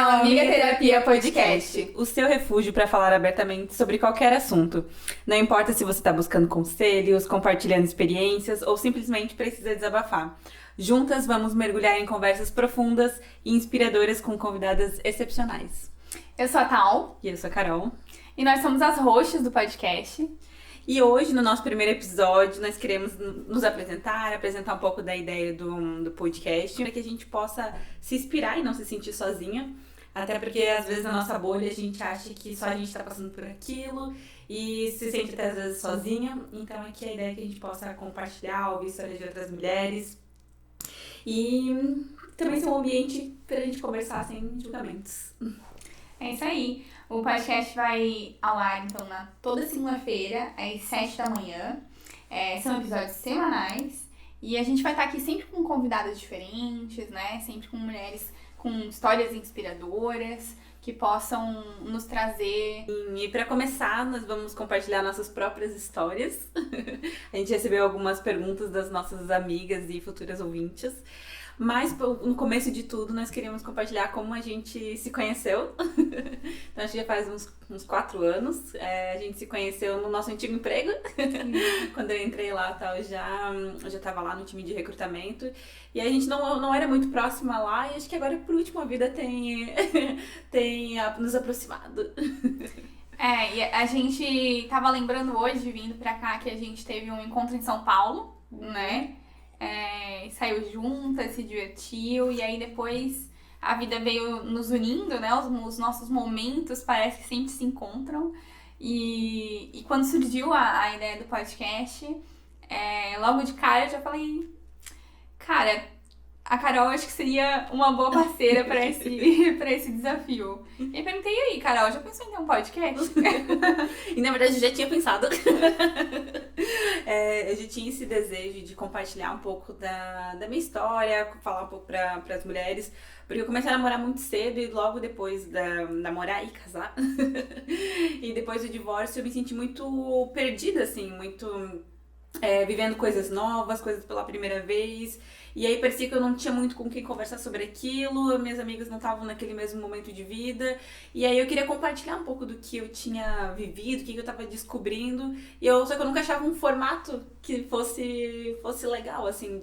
ao Amiga Terapia Podcast, o seu refúgio para falar abertamente sobre qualquer assunto. Não importa se você está buscando conselhos, compartilhando experiências ou simplesmente precisa desabafar. Juntas vamos mergulhar em conversas profundas e inspiradoras com convidadas excepcionais. Eu sou a Tal. E eu sou a Carol. E nós somos as hosts do podcast. E hoje, no nosso primeiro episódio, nós queremos nos apresentar um pouco da ideia do podcast, para que a gente possa se inspirar e não se sentir sozinha. Até porque, às vezes, na nossa bolha, a gente acha que só a gente está passando por aquilo e se sente até, às vezes, sozinha. Então, aqui a ideia é que a gente possa compartilhar, ouvir histórias de outras mulheres e também ser um ambiente para a gente conversar sem julgamentos. É isso aí. O podcast vai ao ar, então, toda segunda-feira, às 7 da manhã. São episódios semanais. E a gente vai estar aqui sempre com convidadas diferentes, né? Sempre com mulheres com histórias inspiradoras, que possam nos trazer. E para começar, nós vamos compartilhar nossas próprias histórias. A gente recebeu algumas perguntas das nossas amigas e futuras ouvintes. Mas no começo de tudo, nós queríamos compartilhar como a gente se conheceu. Então, acho que já faz uns 4 anos. A gente se conheceu no nosso antigo emprego. Quando eu entrei lá, tal, eu já estava lá no time de recrutamento. E a gente não era muito próxima lá. E acho que agora, por último, a vida tem nos aproximado. E a gente tava lembrando hoje, vindo pra cá, que a gente teve um encontro em São Paulo, né? Saiu juntas, se divertiu, e aí depois a vida veio nos unindo, né? Os nossos momentos parece que sempre se encontram. E quando surgiu a ideia do podcast, logo de cara eu já falei, cara, a Carol acho que seria uma boa parceira para esse desafio. E aí perguntei, e aí, Carol, já pensou em ter um podcast? E na verdade eu já tinha pensado. Eu já tinha esse desejo de compartilhar um pouco da minha história, falar um pouco para as mulheres, porque eu comecei a namorar muito cedo e logo depois da namorar e casar. E depois do divórcio eu me senti muito perdida, assim, muito vivendo coisas novas, coisas pela primeira vez. E aí parecia que eu não tinha muito com quem conversar sobre aquilo, minhas amigas não estavam naquele mesmo momento de vida. E aí eu queria compartilhar um pouco do que eu tinha vivido, o que eu estava descobrindo. Só que eu nunca achava um formato que fosse legal, assim,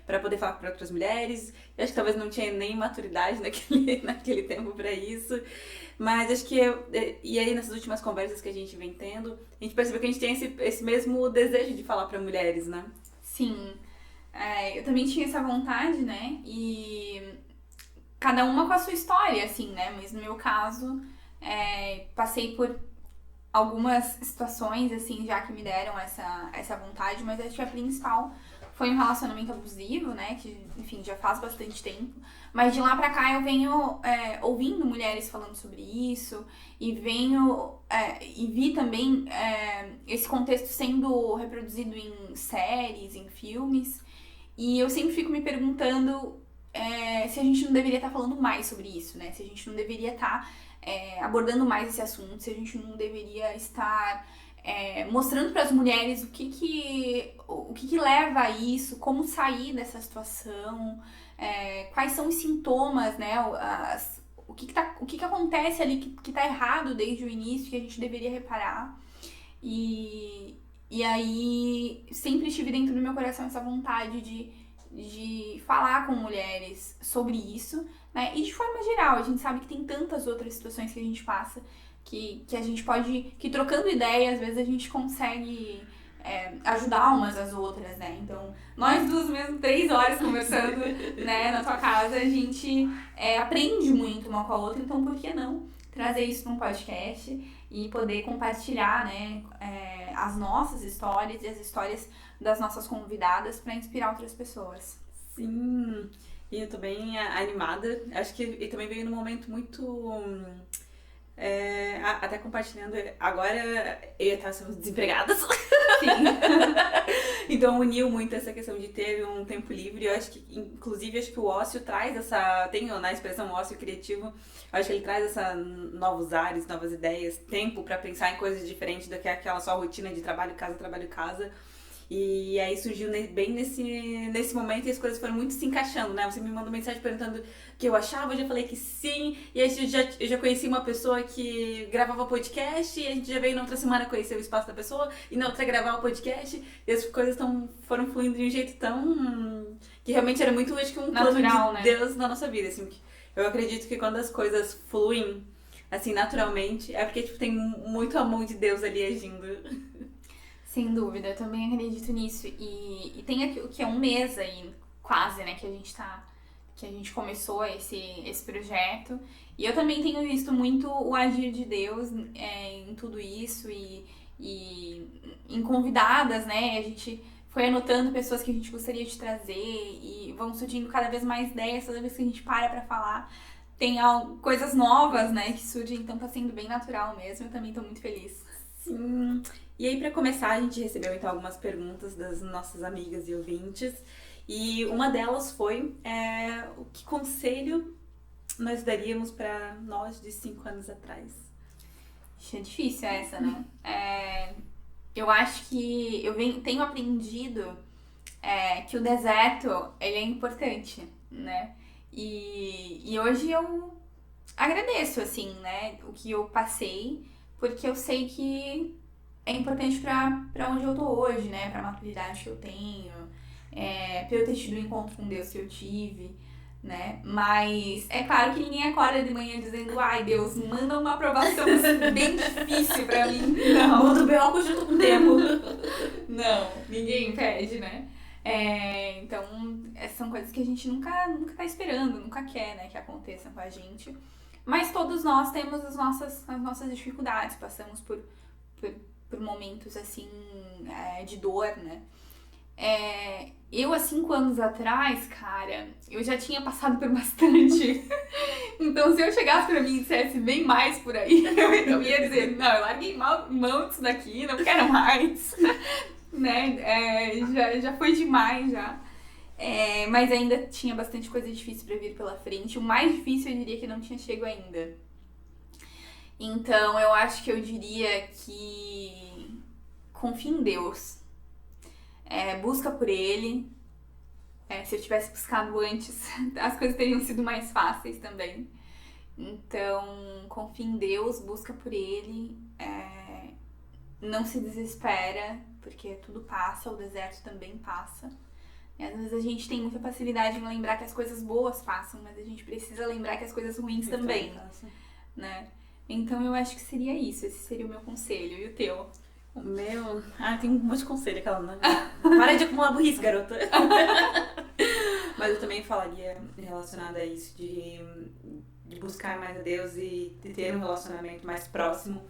para poder falar para outras mulheres. Eu acho que talvez não tinha nem maturidade naquele tempo para isso. Mas acho que e aí nessas últimas conversas que a gente vem tendo, a gente percebeu que a gente tem esse mesmo desejo de falar para mulheres, né? Sim. Eu também tinha essa vontade, né? E cada uma com a sua história, assim, né? Mas no meu caso, passei por algumas situações, assim, já que me deram essa vontade, mas acho que a principal foi um relacionamento abusivo, né? Que, enfim, já faz bastante tempo. Mas de lá pra cá eu venho ouvindo mulheres falando sobre isso e vi também esse contexto sendo reproduzido em séries, em filmes. E eu sempre fico me perguntando se a gente não deveria estar falando mais sobre isso, né? Se a gente não deveria estar abordando mais esse assunto, se a gente não deveria estar mostrando para as mulheres o que leva a isso, como sair dessa situação, quais são os sintomas, né? O que acontece ali que tá errado desde o início, que a gente deveria reparar. E aí, sempre estive dentro do meu coração essa vontade de falar com mulheres sobre isso, né? E de forma geral, a gente sabe que tem tantas outras situações que a gente passa, que a gente pode, que trocando ideias, às vezes a gente consegue ajudar umas às outras, né? Então, nós duas mesmo, 3 horas conversando, né, na tua casa, a gente aprende muito uma com a outra, então por que não trazer isso num podcast e poder compartilhar, né, as nossas histórias e as histórias das nossas convidadas para inspirar outras pessoas. Sim, e eu tô bem animada. Acho que também veio num momento muito... até compartilhando, agora eu e a Tata somos desempregadas. Sim. Então uniu muito essa questão de ter um tempo livre. Eu acho que, inclusive, acho que o ócio traz tem na expressão ócio criativo, eu acho que ele traz novos ares, novas ideias, tempo pra pensar em coisas diferentes do que aquela só rotina de trabalho, casa. E aí surgiu bem nesse momento e as coisas foram muito se encaixando, né? Você me mandou mensagem perguntando o que eu achava, eu já falei que sim. E aí eu já conheci uma pessoa que gravava podcast e a gente já veio na outra semana conhecer o espaço da pessoa e na outra gravar o podcast. E as coisas foram fluindo de um jeito tão... que realmente era muito, acho que um plano Natural, de né? Deus na nossa vida, assim. Eu acredito que quando as coisas fluem, assim, naturalmente, é porque, tipo, tem muito amor de Deus ali agindo. Sem dúvida, eu também acredito nisso. E tem aqui o que é um mês aí, quase, né, que a gente começou esse projeto. E eu também tenho visto muito o agir de Deus em tudo isso e em convidadas, né? A gente foi anotando pessoas que a gente gostaria de trazer e vão surgindo cada vez mais ideias toda vez que a gente para pra falar. Tem coisas novas, né, que surgem, então tá sendo bem natural mesmo. Eu também tô muito feliz. Sim. E aí, pra começar, a gente recebeu então algumas perguntas das nossas amigas e ouvintes. E uma delas foi o que conselho nós daríamos pra nós de 5 anos atrás? Ixi, é difícil essa, né? Eu acho que tenho aprendido que o deserto, ele é importante, né? E hoje eu agradeço, assim, né, o que eu passei, porque eu sei que é importante pra onde eu tô hoje, né? Pra maturidade que eu tenho, pra eu ter tido o encontro com Deus que eu tive, né? Mas é claro que ninguém acorda de manhã dizendo, ai Deus, manda uma aprovação bem difícil pra mim. Não. Manda o B.O. junto com o tempo. Não, ninguém pede, né? Então, essas são coisas que a gente nunca tá esperando, nunca quer, né, que aconteçam com a gente. Mas todos nós temos as nossas dificuldades, passamos por momentos, assim, de dor, né? Eu, há 5 anos atrás, cara, eu já tinha passado por bastante. Então, se eu chegasse pra mim e dissesse bem mais por aí, eu ia dizer, não, eu larguei mão disso daqui, não quero mais. Né? Já foi demais, já. Mas ainda tinha bastante coisa difícil pra vir pela frente. O mais difícil eu diria que não tinha chego ainda. Então eu acho que eu diria que confie em Deus. Busca por Ele. Se eu tivesse buscado antes, as coisas teriam sido mais fáceis também. Então confie em Deus, busca por Ele. Não se desespera, porque tudo passa, o deserto também passa. E às vezes a gente tem muita facilidade em lembrar que as coisas boas passam, mas a gente precisa lembrar que as coisas ruins também, né? Então eu acho que seria isso, esse seria o meu conselho. E o teu? O meu... tem um monte de conselho aquela, né? Para de acumular burrice, garota. Mas eu também falaria relacionado a isso, de buscar mais a Deus e de ter um relacionamento mais próximo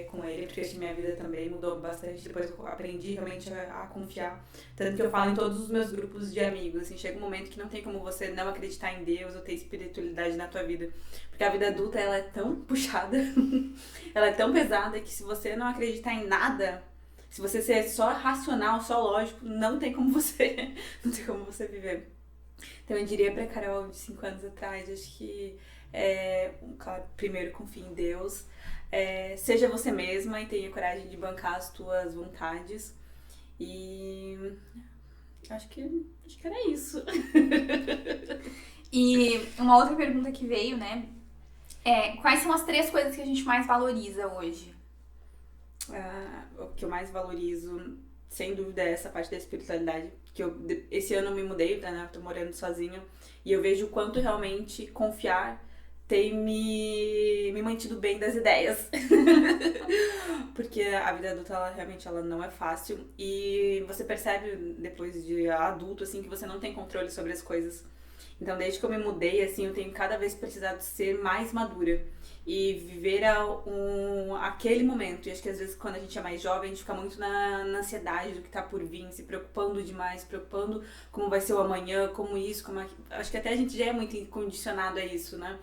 com Ele, porque acho que minha vida também mudou bastante. Depois eu aprendi realmente a confiar. Tanto que eu falo em todos os meus grupos de amigos, assim, chega um momento que não tem como você não acreditar em Deus ou ter espiritualidade na tua vida. Porque a vida adulta, ela é tão puxada, ela é tão pesada, que se você não acreditar em nada, se você ser só racional, só lógico, não tem como você viver. Então eu diria pra Carol de 5 anos atrás, acho que claro, primeiro confie em Deus, seja você mesma e tenha coragem de bancar as tuas vontades. E acho que era isso. E uma outra pergunta que veio, né? Quais são as 3 coisas que a gente mais valoriza hoje? O que eu mais valorizo, sem dúvida, é essa parte da espiritualidade. Que esse ano eu me mudei, né? Eu tô morando sozinha. E eu vejo o quanto realmente confiar tem me mantido bem das ideias. Porque a vida adulta, ela realmente não é fácil. E você percebe, depois de adulto, assim, que você não tem controle sobre as coisas. Então, desde que eu me mudei, assim, eu tenho cada vez precisado ser mais madura. E viver aquele momento. E acho que às vezes quando a gente é mais jovem, a gente fica muito na ansiedade do que tá por vir, se preocupando demais, preocupando como vai ser o amanhã, como isso, acho que até a gente já é muito condicionado a isso, né?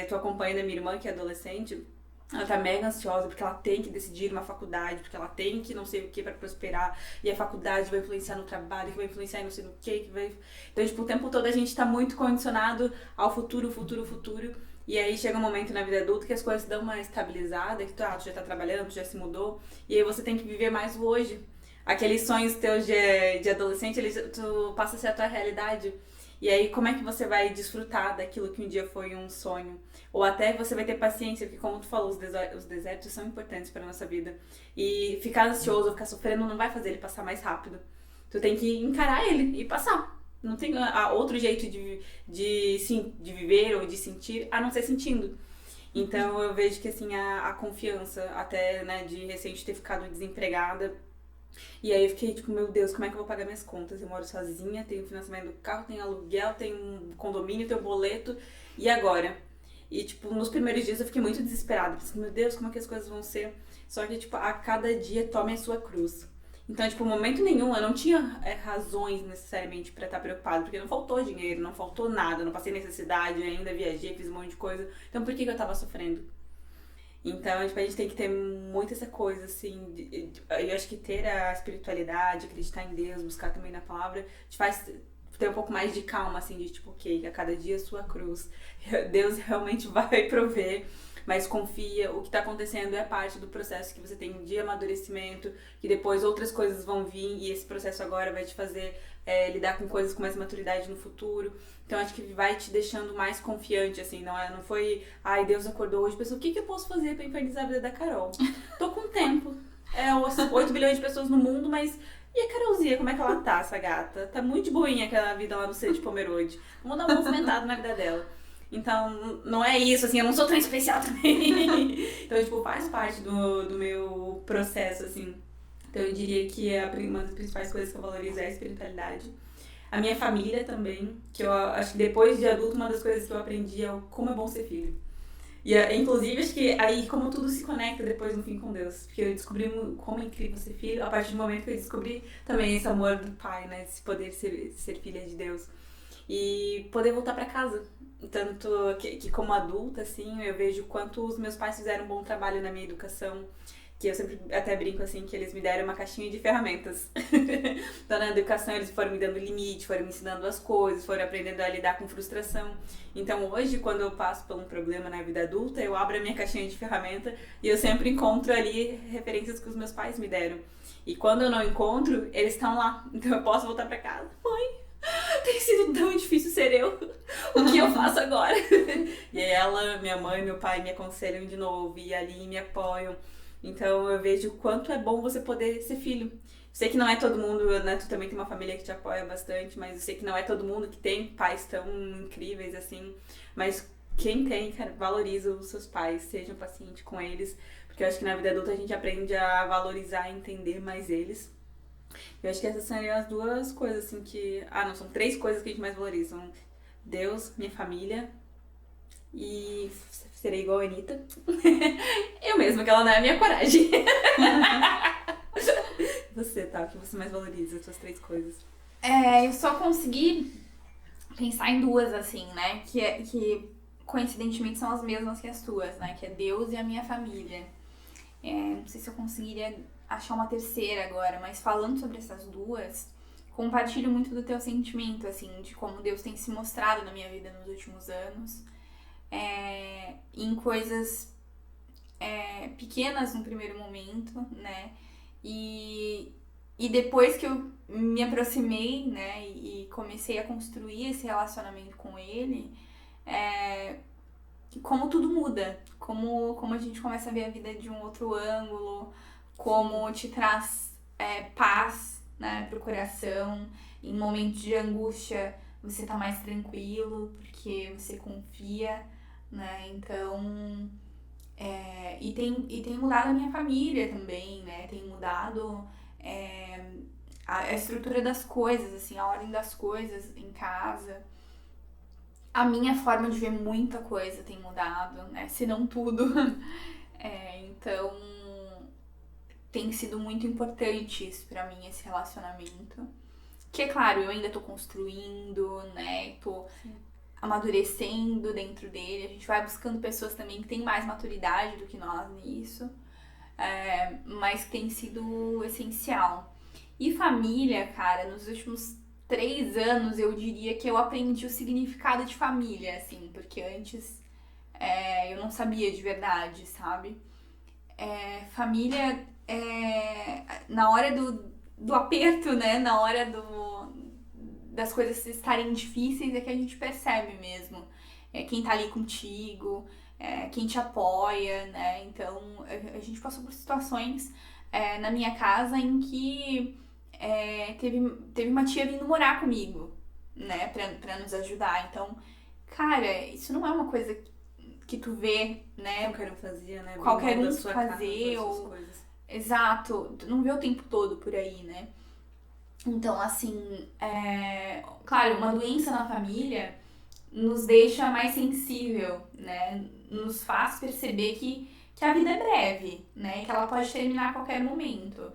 Tô acompanhando a minha irmã, que é adolescente, ela tá mega ansiosa porque ela tem que decidir uma faculdade, porque ela tem que não sei o que pra prosperar, e a faculdade vai influenciar no trabalho, que vai influenciar em não sei no que vai... Então, tipo, o tempo todo a gente tá muito condicionado ao futuro. E aí chega um momento na vida adulta que as coisas dão uma estabilizada, que tu já tá trabalhando, tu já se mudou, e aí você tem que viver mais o hoje. aqueles sonhos teus de adolescente, tu passa a ser a tua realidade. E aí, como é que você vai desfrutar daquilo que um dia foi um sonho? Ou até você vai ter paciência, porque como tu falou, os desertos são importantes para nossa vida. E ficar ansioso, ficar sofrendo, não vai fazer ele passar mais rápido. Tu tem que encarar ele e passar. Não tem outro jeito de viver ou de sentir, a não ser sentindo. Então eu vejo que assim, a confiança, até, né, de recente ter ficado desempregada. E aí eu fiquei tipo, meu Deus, como é que eu vou pagar minhas contas? Eu moro sozinha, tenho financiamento do carro, tenho aluguel, tenho um condomínio, tenho boleto. E agora? E tipo, nos primeiros dias eu fiquei muito desesperada. Pensei, meu Deus, como é que as coisas vão ser? Só que, tipo, a cada dia tome a sua cruz. Então, tipo, momento nenhum, eu não tinha razões necessariamente pra estar preocupada, porque não faltou dinheiro, não faltou nada, não passei necessidade, ainda viajei, fiz um monte de coisa. Então, por que eu tava sofrendo? Então, tipo, a gente tem que ter muito essa coisa, assim, eu acho que ter a espiritualidade, acreditar em Deus, buscar também na palavra, te faz ter um pouco mais de calma, assim, de tipo, ok, a cada dia a sua cruz. Deus realmente vai prover, mas confia, o que tá acontecendo é parte do processo que você tem de amadurecimento, que depois outras coisas vão vir e esse processo agora vai te fazer lidar com coisas com mais maturidade no futuro. Então acho que vai te deixando mais confiante, assim, não foi, ai, Deus acordou hoje, pensou, o que eu posso fazer pra infernizar a vida da Carol? Tô com tempo. 8 bilhões de pessoas no mundo, mas e a Carolzinha, como é que ela tá, essa gata? Tá muito de boinha aquela vida lá no Centro de Pomerode. Vamos dar um movimentado na vida dela. Então, não é isso, assim, eu não sou tão especial também. Então, tipo, faz parte do meu processo, assim. Então, eu diria que uma das principais coisas que eu valorizo é a espiritualidade. A minha família também, que eu acho que depois de adulto, uma das coisas que eu aprendi é como é bom ser filho. E, inclusive, acho que aí como tudo se conecta depois no fim com Deus. Porque eu descobri como é incrível ser filho, a partir do momento que eu descobri também esse amor do pai, né? Esse poder ser filha de Deus. E poder voltar pra casa. Tanto que como adulta, assim, eu vejo quanto os meus pais fizeram um bom trabalho na minha educação. Que eu sempre até brinco, assim, que eles me deram uma caixinha de ferramentas. Então, na educação, eles foram me dando limite, foram me ensinando as coisas, foram aprendendo a lidar com frustração. Então, hoje, quando eu passo por um problema na vida adulta, eu abro a minha caixinha de ferramenta e eu sempre encontro ali referências que os meus pais me deram. E quando eu não encontro, eles estão lá. Então, eu posso voltar pra casa. Mãe, tem sido tão difícil ser eu. O que eu faço agora? E aí ela, minha mãe e meu pai me aconselham de novo e ali me apoiam. Então eu vejo o quanto é bom você poder ser filho. Sei que não é todo mundo, né? Tu também tem uma família que te apoia bastante, mas eu sei que não é todo mundo que tem pais tão incríveis assim. Mas quem tem, cara, valoriza os seus pais, seja paciente com eles. Porque eu acho que na vida adulta a gente aprende a valorizar e entender mais eles. Eu acho que essas são as duas coisas, assim, que... Ah, não, são 3 coisas que a gente mais valoriza. São Deus, minha família e serei igual a Anitta. Eu mesma, que ela não é a minha coragem. Você, tá? O que você mais valoriza? As suas 3 coisas. Eu só consegui pensar em 2, assim, né? Que coincidentemente são as mesmas que as tuas, né? Que é Deus e a minha família. Não sei se eu conseguiria achar uma terceira agora, mas falando sobre essas 2, compartilho muito do teu sentimento, assim, de como Deus tem se mostrado na minha vida nos últimos anos. Em coisas pequenas no primeiro momento, né? E depois que eu me aproximei, né? E comecei a construir esse relacionamento com ele, como tudo muda, como a gente começa a ver a vida de um outro ângulo, como te traz paz, né, pro coração. Em momentos de angústia você tá mais tranquilo, porque você confia, né? Então, e tem mudado a minha família também, né? Tem mudado a estrutura das coisas, assim, a ordem das coisas em casa. A minha forma de ver muita coisa tem mudado, né? Se não tudo. Então, tem sido muito importante isso pra mim, esse relacionamento. Que, é claro, eu ainda tô construindo, né? Tô amadurecendo dentro dele. A gente vai buscando pessoas também que têm mais maturidade do que nós nisso. Mas que tem sido essencial. E família, cara, nos últimos 3 anos eu diria que eu aprendi o significado de família, assim, porque antes eu não sabia de verdade, sabe? Família, na hora do aperto, né? Na hora das coisas estarem difíceis é que a gente percebe mesmo. Quem tá ali contigo, quem te apoia, né? Então, a gente passou por situações na minha casa em que teve uma tia vindo morar comigo, né? Pra nos ajudar. Então, cara, isso não é uma coisa que tu vê, né? Qualquer um fazia, né? Qualquer Abrir mão um da sua fazer, casa, das suas ou... coisas. Exato, tu não vê o tempo todo por aí, né? Então, assim, claro, uma doença na família nos deixa mais sensível, né? Nos faz perceber que a vida é breve, né? Que ela pode terminar a qualquer momento.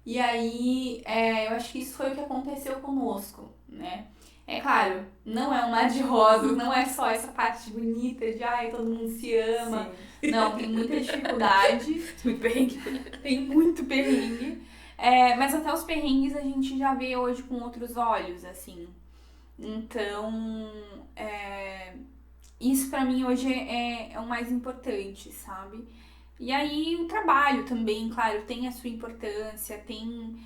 E aí, eu acho que isso foi o que aconteceu conosco, né? É claro, não é um mar de rosas, não é só essa parte bonita de ai, todo mundo se ama. Sim. Não, tem muita dificuldade, Muito perrengue. tem muito perrengue. Mas até os perrengues a gente já vê hoje com outros olhos, assim. Então, isso pra mim hoje é o mais importante, sabe? E aí o trabalho também, claro, tem a sua importância, tem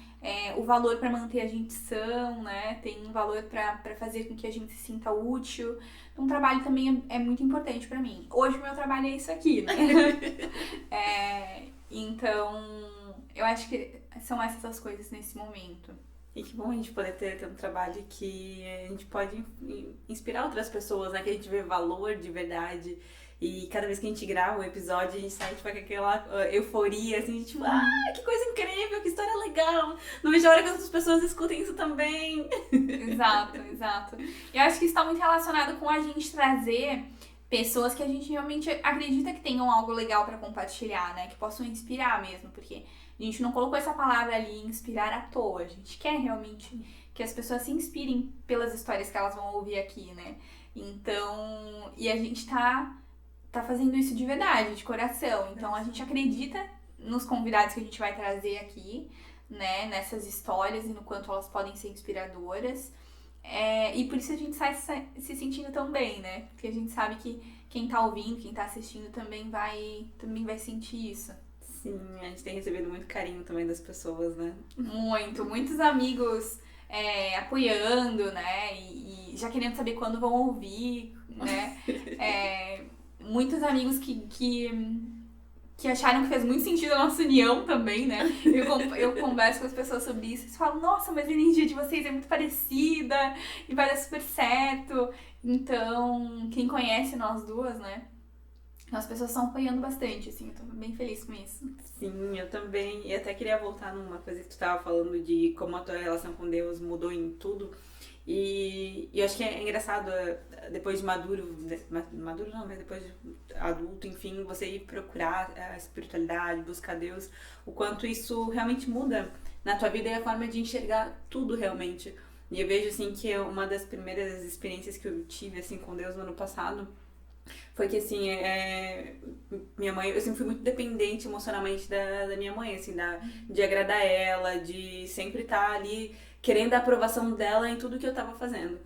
o valor pra manter a gente são, né? Tem um valor pra fazer com que a gente se sinta útil. Então, o trabalho também é muito importante pra mim. Hoje o meu trabalho é isso aqui, né? Então, eu acho que são essas as coisas nesse momento. E que bom a gente poder ter um trabalho que a gente pode inspirar outras pessoas, né? Que a gente vê valor de verdade. E cada vez que a gente grava um episódio, a gente sai tipo, com aquela euforia, assim, tipo, que coisa incrível, que história legal. Não vejo a hora que as outras pessoas escutem isso também. Exato, exato. Eu acho que isso está muito relacionado com a gente trazer pessoas que a gente realmente acredita que tenham algo legal para compartilhar, né? Que possam inspirar mesmo, porque a gente não colocou essa palavra ali, inspirar à toa. A gente quer realmente que as pessoas se inspirem pelas histórias que elas vão ouvir aqui, né? Então, e a gente tá fazendo isso de verdade, de coração. Então, a gente acredita nos convidados que a gente vai trazer aqui, né? Nessas histórias e no quanto elas podem ser inspiradoras. E por isso a gente sai se sentindo tão bem, né? Porque a gente sabe que quem tá ouvindo, quem tá assistindo também vai sentir isso. Sim, a gente tem recebido muito carinho também das pessoas, né? Muitos amigos apoiando, né? E já querendo saber quando vão ouvir, né? Muitos amigos que acharam que fez muito sentido a nossa união também, né? Eu converso com as pessoas sobre isso e falo, nossa, mas a energia de vocês é muito parecida e vai dar super certo. Então, quem conhece nós duas, né? As pessoas estão apoiando bastante, assim, eu tô bem feliz com isso. Sim, eu também. E até queria voltar numa coisa que tu tava falando de como a tua relação com Deus mudou em tudo. E eu acho que é engraçado, depois de maduro não, mas depois de adulto, enfim, você ir procurar a espiritualidade, buscar Deus, o quanto isso realmente muda na tua vida e a forma de enxergar tudo realmente. E eu vejo, assim, que uma das primeiras experiências que eu tive, assim, com Deus no ano passado, foi que, assim, minha mãe, eu sempre fui muito dependente emocionalmente da minha mãe, assim, de agradar ela, de sempre estar ali querendo a aprovação dela em tudo que eu tava fazendo.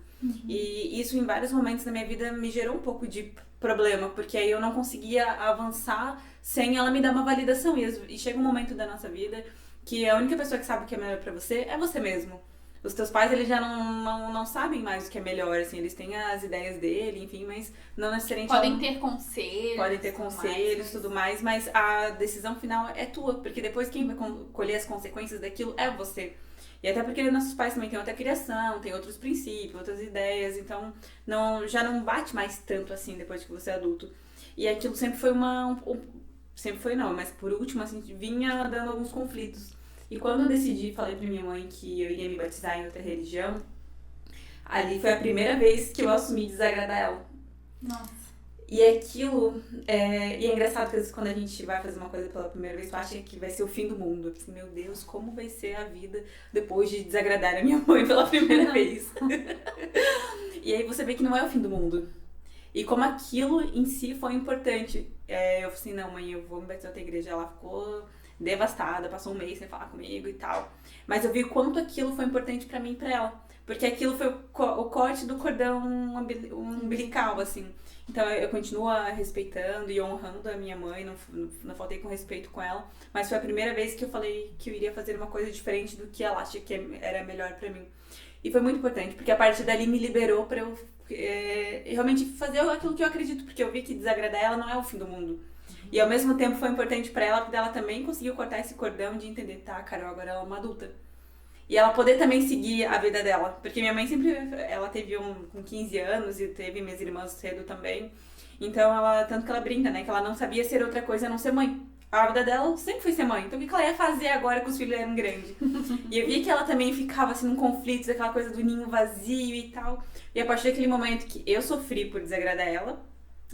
E isso, em vários momentos da minha vida, me gerou um pouco de problema, porque aí eu não conseguia avançar sem ela me dar uma validação. E chega um momento da nossa vida que a única pessoa que sabe o que é melhor pra você é você mesmo. Os teus pais, eles já não sabem mais o que é melhor, assim, eles têm as ideias dele, enfim, mas não necessariamente... Podem ter conselhos. Podem ter conselhos, tudo mais, mas a decisão final é tua, porque depois quem vai colher as consequências daquilo é você. E até porque nossos pais também têm outra criação, têm outros princípios, outras ideias, então já não bate mais tanto assim depois que você é adulto. E aquilo sempre foi sempre foi não, mas por último, assim, vinha dando alguns conflitos. E quando eu decidi, falei pra minha mãe que eu ia me batizar em outra religião, ali foi a primeira vez que eu assumi desagradar ela. Nossa. E aquilo, e é engraçado que às vezes quando a gente vai fazer uma coisa pela primeira vez, tu acha que vai ser o fim do mundo. Assim, meu Deus, como vai ser a vida depois de desagradar a minha mãe pela primeira vez? E aí você vê que não é o fim do mundo. E como aquilo em si foi importante. Eu falei assim, não mãe, eu vou me batizar na outra igreja. Ela ficou devastada, passou um mês sem falar comigo e tal. Mas eu vi o quanto aquilo foi importante pra mim e pra ela. porque aquilo foi o corte do cordão umbilical, assim. Então eu continuo respeitando e honrando a minha mãe, não faltei com respeito com ela, mas foi a primeira vez que eu falei que eu iria fazer uma coisa diferente do que ela acha que era melhor pra mim. E foi muito importante, porque a partir dali me liberou pra eu realmente fazer aquilo que eu acredito, porque eu vi que desagradar ela não é o fim do mundo. E ao mesmo tempo foi importante pra ela, porque ela também conseguiu cortar esse cordão de entender, tá, Carol, agora ela é uma adulta. E ela poder também seguir a vida dela. Porque minha mãe sempre, ela teve com 15 anos e teve minhas irmãs cedo também. Então tanto que ela brinca, né, que ela não sabia ser outra coisa a não ser mãe. A vida dela sempre foi ser mãe. Então o que ela ia fazer agora que os filhos eram grandes? E eu vi que ela também ficava assim num conflito, aquela coisa do ninho vazio e tal. E a partir daquele momento que eu sofri por desagradar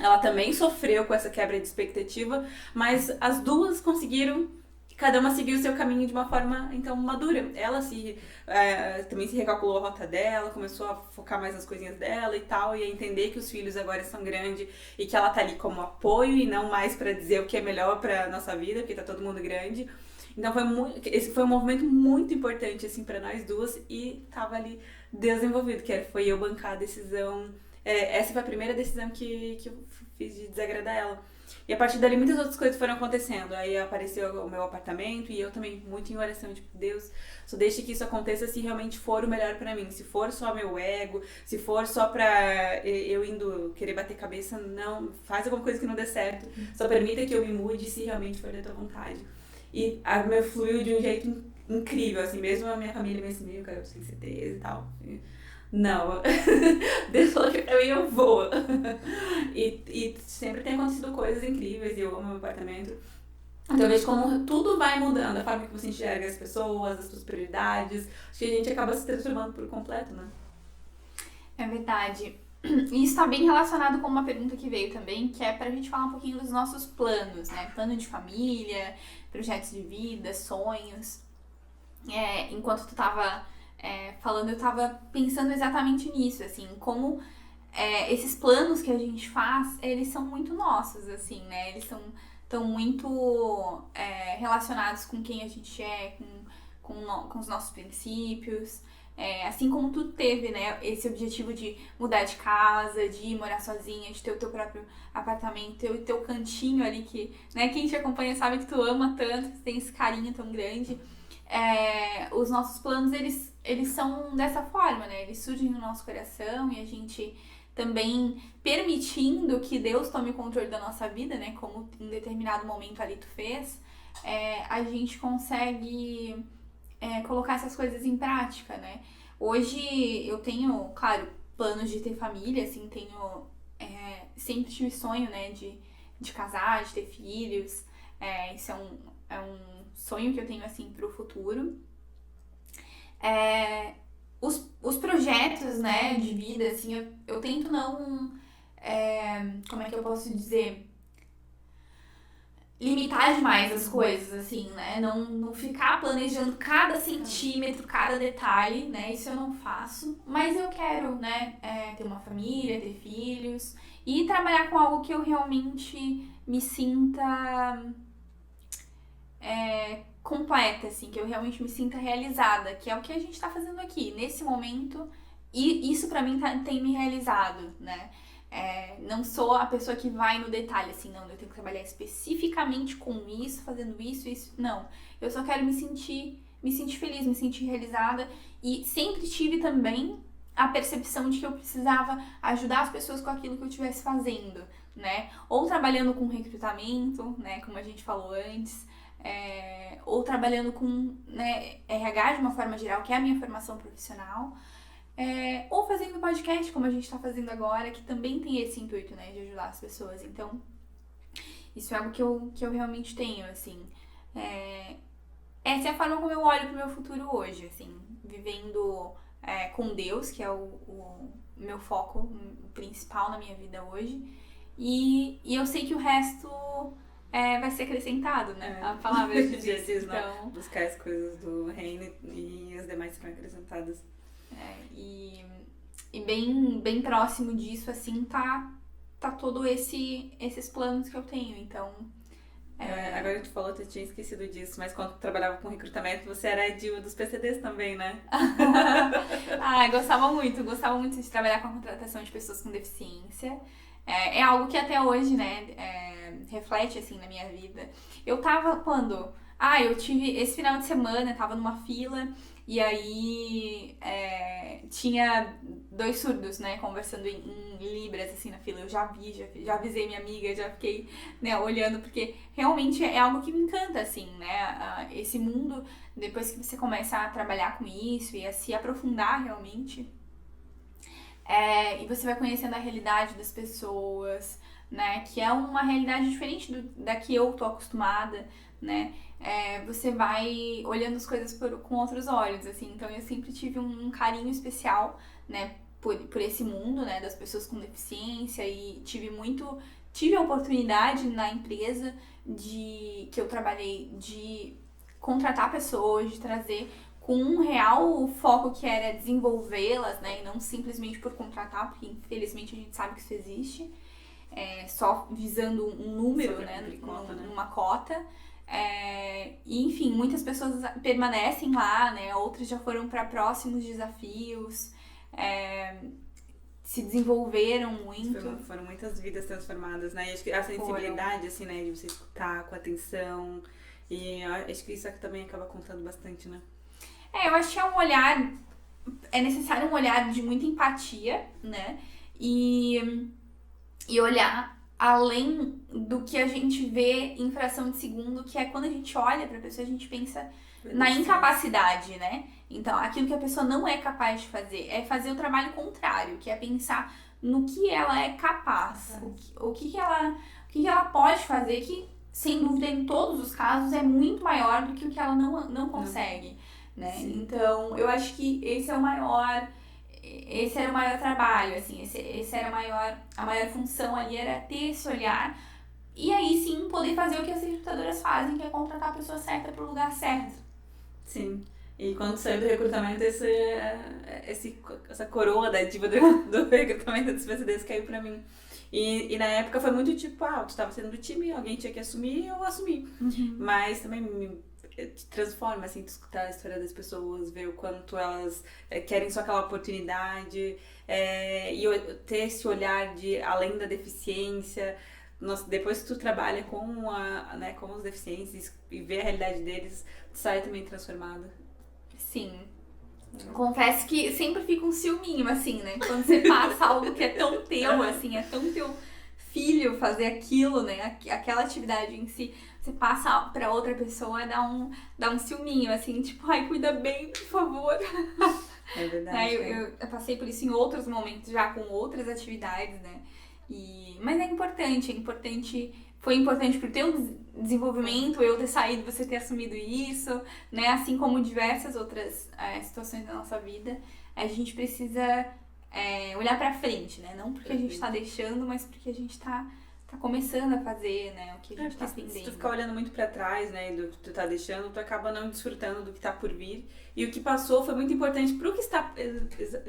ela também sofreu com essa quebra de expectativa, mas as duas conseguiram, cada uma seguir o seu caminho de uma forma, então, madura. Ela também se recalculou a rota dela, começou a focar mais nas coisinhas dela e tal, e a entender que os filhos agora são grandes e que ela tá ali como apoio e não mais pra dizer o que é melhor pra nossa vida, porque tá todo mundo grande. Então esse foi um movimento muito importante, assim, pra nós duas, e tava ali Deus envolvido, foi eu bancar a decisão. Essa foi a primeira decisão que eu fiz de desagradar ela. E a partir dali muitas outras coisas foram acontecendo. Aí apareceu o meu apartamento e eu também muito em oração, tipo, Deus, só deixe que isso aconteça se realmente for o melhor pra mim. Se for só meu ego, se for só pra eu indo querer bater cabeça, não, faz alguma coisa que não dê certo. Só permita que eu me mude se realmente for da tua vontade. E a meu fluiu de um jeito incrível, assim, mesmo a minha família me assim, cara, eu tenho certeza e tal. Não, Deus falou que pra mim eu vou. E sempre tem acontecido coisas incríveis e eu amo meu apartamento. Então eu vejo como tudo vai mudando, a forma que você enxerga as pessoas, as suas prioridades. Acho que a gente acaba se transformando por completo, né? É verdade. E isso tá bem relacionado com uma pergunta que veio também, que é pra gente falar um pouquinho dos nossos planos, né? Plano de família, projetos de vida, sonhos. Enquanto tu tava falando, eu tava pensando exatamente nisso, assim, como esses planos que a gente faz, eles são muito nossos, assim, né? Eles estão muito relacionados com quem a gente é, com os nossos princípios. Assim como tu teve, né, esse objetivo de mudar de casa, de ir morar sozinha, de ter o teu próprio apartamento, ter o teu cantinho ali que, né, quem te acompanha sabe que tu ama tanto, que tem esse carinho tão grande. Os nossos planos, eles são dessa forma, né? Eles surgem no nosso coração e a gente também permitindo que Deus tome o controle da nossa vida, né? Como em determinado momento ali tu fez, a gente consegue colocar essas coisas em prática, né? Hoje eu tenho, claro, planos de ter família, assim, sempre tive sonho, né, de casar, de ter filhos. Isso é um sonho que eu tenho, assim, pro futuro. Os projetos, né, de vida, assim, eu tento não... como é que eu posso dizer? Limitar demais as coisas, assim, né? Não ficar planejando cada centímetro, cada detalhe, né? Isso eu não faço. Mas eu quero, né, ter uma família, ter filhos e trabalhar com algo que eu realmente me sinta completa, assim, que eu realmente me sinta realizada, que é o que a gente tá fazendo aqui, nesse momento, e isso pra mim tem me realizado, né? Não sou a pessoa que vai no detalhe, assim, não, eu tenho que trabalhar especificamente com isso, fazendo isso, não. Eu só quero me sentir feliz, me sentir realizada, e sempre tive também a percepção de que eu precisava ajudar as pessoas com aquilo que eu estivesse fazendo, né? Ou trabalhando com recrutamento, né, como a gente falou antes, ou trabalhando com, né, RH de uma forma geral, que é a minha formação profissional, ou fazendo podcast, como a gente tá fazendo agora, que também tem esse intuito, né, de ajudar as pessoas. Então, isso é algo que eu realmente tenho, assim. Essa é a forma como eu olho pro meu futuro hoje, assim, vivendo com Deus, que é o meu foco principal na minha vida hoje, e eu sei que o resto vai ser acrescentado, né? A palavra de Deus. Então... buscar as coisas do reino e as demais serão acrescentadas. E bem próximo disso, assim, tá todo esses planos que eu tenho, então... Agora que tu falou, tu tinha esquecido disso, mas quando tu trabalhava com recrutamento, você era a diva dos PCDs também, né? Gostava muito de trabalhar com a contratação de pessoas com deficiência. É algo que até hoje, né, reflete, assim, na minha vida. Eu tava quando... eu tive... Esse final de semana, eu tava numa fila e aí tinha 2 surdos, né, conversando em libras, assim, na fila. Eu já avisei minha amiga, já fiquei, né, olhando, porque realmente é algo que me encanta, assim, né, esse mundo, depois que você começa a trabalhar com isso e a se aprofundar realmente, e você vai conhecendo a realidade das pessoas, né, que é uma realidade diferente da que eu tô acostumada, né, você vai olhando as coisas com outros olhos, assim. Então eu sempre tive um carinho especial, né, por esse mundo, né, das pessoas com deficiência, e tive a oportunidade na empresa que eu trabalhei de contratar pessoas, de trazer com um real foco que era desenvolvê-las, né, e não simplesmente por contratar, porque infelizmente a gente sabe que isso existe, só visando um número, né, numa cota. E, enfim, muitas pessoas permanecem lá, né? Outras já foram para próximos desafios, se desenvolveram muito. Foram muitas vidas transformadas, né? E acho que a sensibilidade, assim, né? De você escutar com atenção. E acho que isso aqui também acaba contando bastante, né? Eu acho que é necessário um olhar de muita empatia, né? E olhar além do que a gente vê em fração de segundo, que é quando a gente olha pra pessoa, a gente pensa na incapacidade, né? Então, aquilo que a pessoa não é capaz de fazer é fazer o trabalho contrário, que é pensar no que ela é capaz, o que ela pode fazer, que, sem dúvida, em todos os casos, é muito maior do que o que ela não consegue, né? Sim. Então, eu acho que esse era o maior trabalho, assim, esse era a maior função ali, era ter esse olhar, e aí sim poder fazer o que as recrutadoras fazem, que é contratar a pessoa certa pro lugar certo. Sim. E quando saiu do recrutamento, essa coroa da diva do recrutamento dos PCDs caiu pra mim. E na época foi muito tipo, tu tava sendo do time, alguém tinha que assumir, eu assumi. Mas também te transforma, assim, tu escutar a história das pessoas, ver o quanto elas querem só aquela oportunidade, e ter esse olhar de além da deficiência. Depois que tu trabalha com os deficientes e vê a realidade deles, tu sai também transformado. Sim. Confesso que sempre fica um ciúminho, assim, né? Quando você passa algo que é tão teu, assim, é tão teu filho fazer aquilo, né? Aquela atividade em si, você passa pra outra pessoa, dá um ciúminho, assim, tipo, cuida bem, por favor. É verdade. Eu passei por isso em outros momentos, já com outras atividades, né? Mas é importante, foi importante pro teu desenvolvimento, eu ter saído, você ter assumido isso, né? Assim como diversas outras situações da nossa vida, a gente precisa olhar pra frente, né? Não porque a gente tá deixando, mas porque a gente tá começando a fazer, né? O que a gente tá aprendendo. Se tu ficar olhando muito pra trás, né, do que tu tá deixando, tu acaba não desfrutando do que tá por vir. E o que passou foi muito importante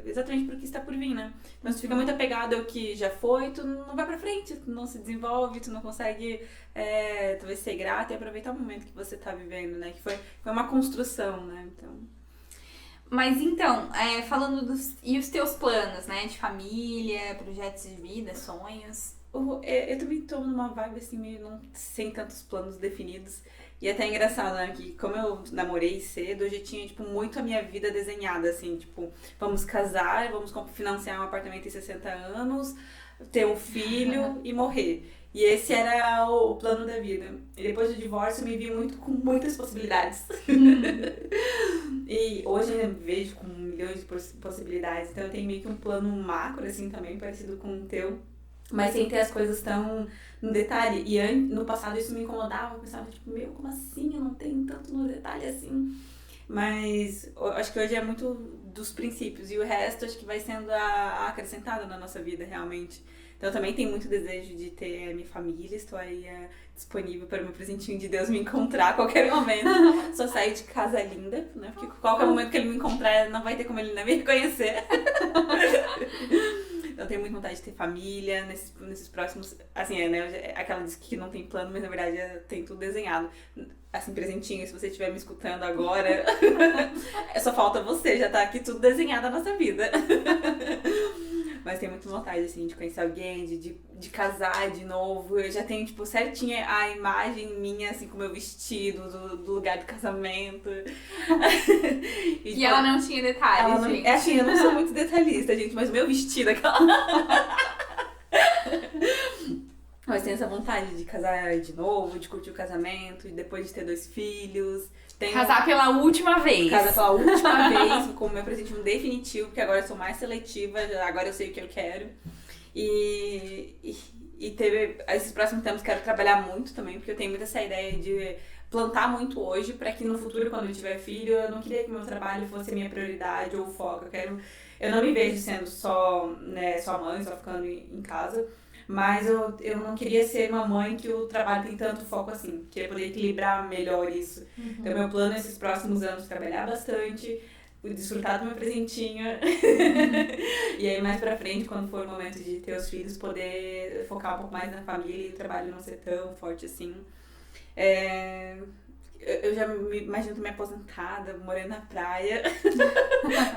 exatamente pro que está por vir, né? Então, se tu fica muito apegado ao que já foi, tu não vai pra frente, tu não se desenvolve, tu não consegue, talvez, ser grato e aproveitar o momento que você tá vivendo, né? Que foi uma construção, né? Então... Mas então, falando e os teus planos, né? De família, projetos de vida, sonhos... Eu também tô numa vibe assim, meio sem tantos planos definidos. E é até engraçado, né? Que como eu namorei cedo, eu já tinha, tipo, muito a minha vida desenhada, assim, tipo, vamos casar, vamos financiar um apartamento em 60 anos, ter um filho e morrer. E esse era o plano da vida. E depois do divórcio eu me vi com muitas possibilidades. E hoje eu vejo com milhões de possibilidades. Então eu tenho meio que um plano macro, assim, também, parecido com o teu. Mas sem ter as coisas tão no detalhe. E no passado isso me incomodava. Eu pensava, tipo, como assim? Eu não tenho tanto no detalhe assim. Mas eu acho que hoje é muito dos princípios. E o resto acho que vai sendo acrescentado na nossa vida, realmente. Então eu também tenho muito desejo de ter a minha família. Estou aí disponível para o meu presentinho de Deus me encontrar a qualquer momento. Só sair de casa linda, né? Porque qualquer momento que ele me encontrar, não vai ter como ele não me reconhecer. Eu tenho muita vontade de ter família nesses próximos... Assim, né? Aquela diz que não tem plano, mas na verdade tem tudo desenhado. assim, presentinho, se você estiver me escutando agora, só falta você, já tá aqui tudo desenhado na nossa vida. Mas tenho muita vontade, assim, de conhecer alguém, de casar de novo. Eu já tenho, tipo, certinha a imagem minha, assim, com o meu vestido, do lugar do casamento. E tipo, ela não tinha detalhes, gente. É assim, eu não sou muito detalhista, gente, mas o meu vestido, aquela... Mas tenho essa vontade de casar de novo, de curtir o casamento, e depois de ter 2 filhos. Casar pela última vez. Casar pela última vez, como meu presentinho definitivo, porque agora eu sou mais seletiva, agora eu sei o que eu quero. E teve, esses próximos tempos quero trabalhar muito também, porque eu tenho muito essa ideia de plantar muito hoje, pra que no futuro, quando eu tiver filho, eu não queria que meu trabalho fosse a minha prioridade ou foco. Eu não me vejo sendo só, né, só mãe, só ficando em casa. Mas eu não queria ser uma mãe que o trabalho tem tanto foco assim. Queria poder equilibrar melhor isso. Uhum. Então, meu plano nesses próximos anos é trabalhar bastante, desfrutar do meu presentinho. E aí, mais pra frente, quando for o momento de ter os filhos, poder focar um pouco mais na família e o trabalho não ser tão forte assim. Eu já me imagino me aposentada, morando na praia,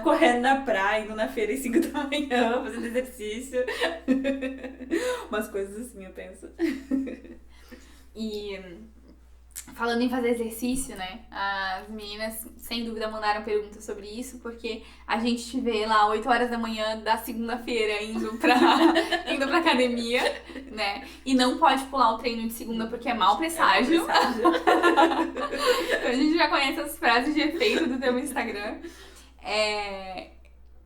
correndo na praia, indo na feira às 5 da manhã, fazendo exercício. Umas coisas assim, eu penso. E falando em fazer exercício, né? As meninas, sem dúvida, mandaram perguntas sobre isso, porque a gente te vê lá 8 horas da manhã da segunda-feira indo pra academia, né? E não pode pular o treino de segunda porque é mau presságio. Então a gente já conhece as frases de efeito do teu Instagram.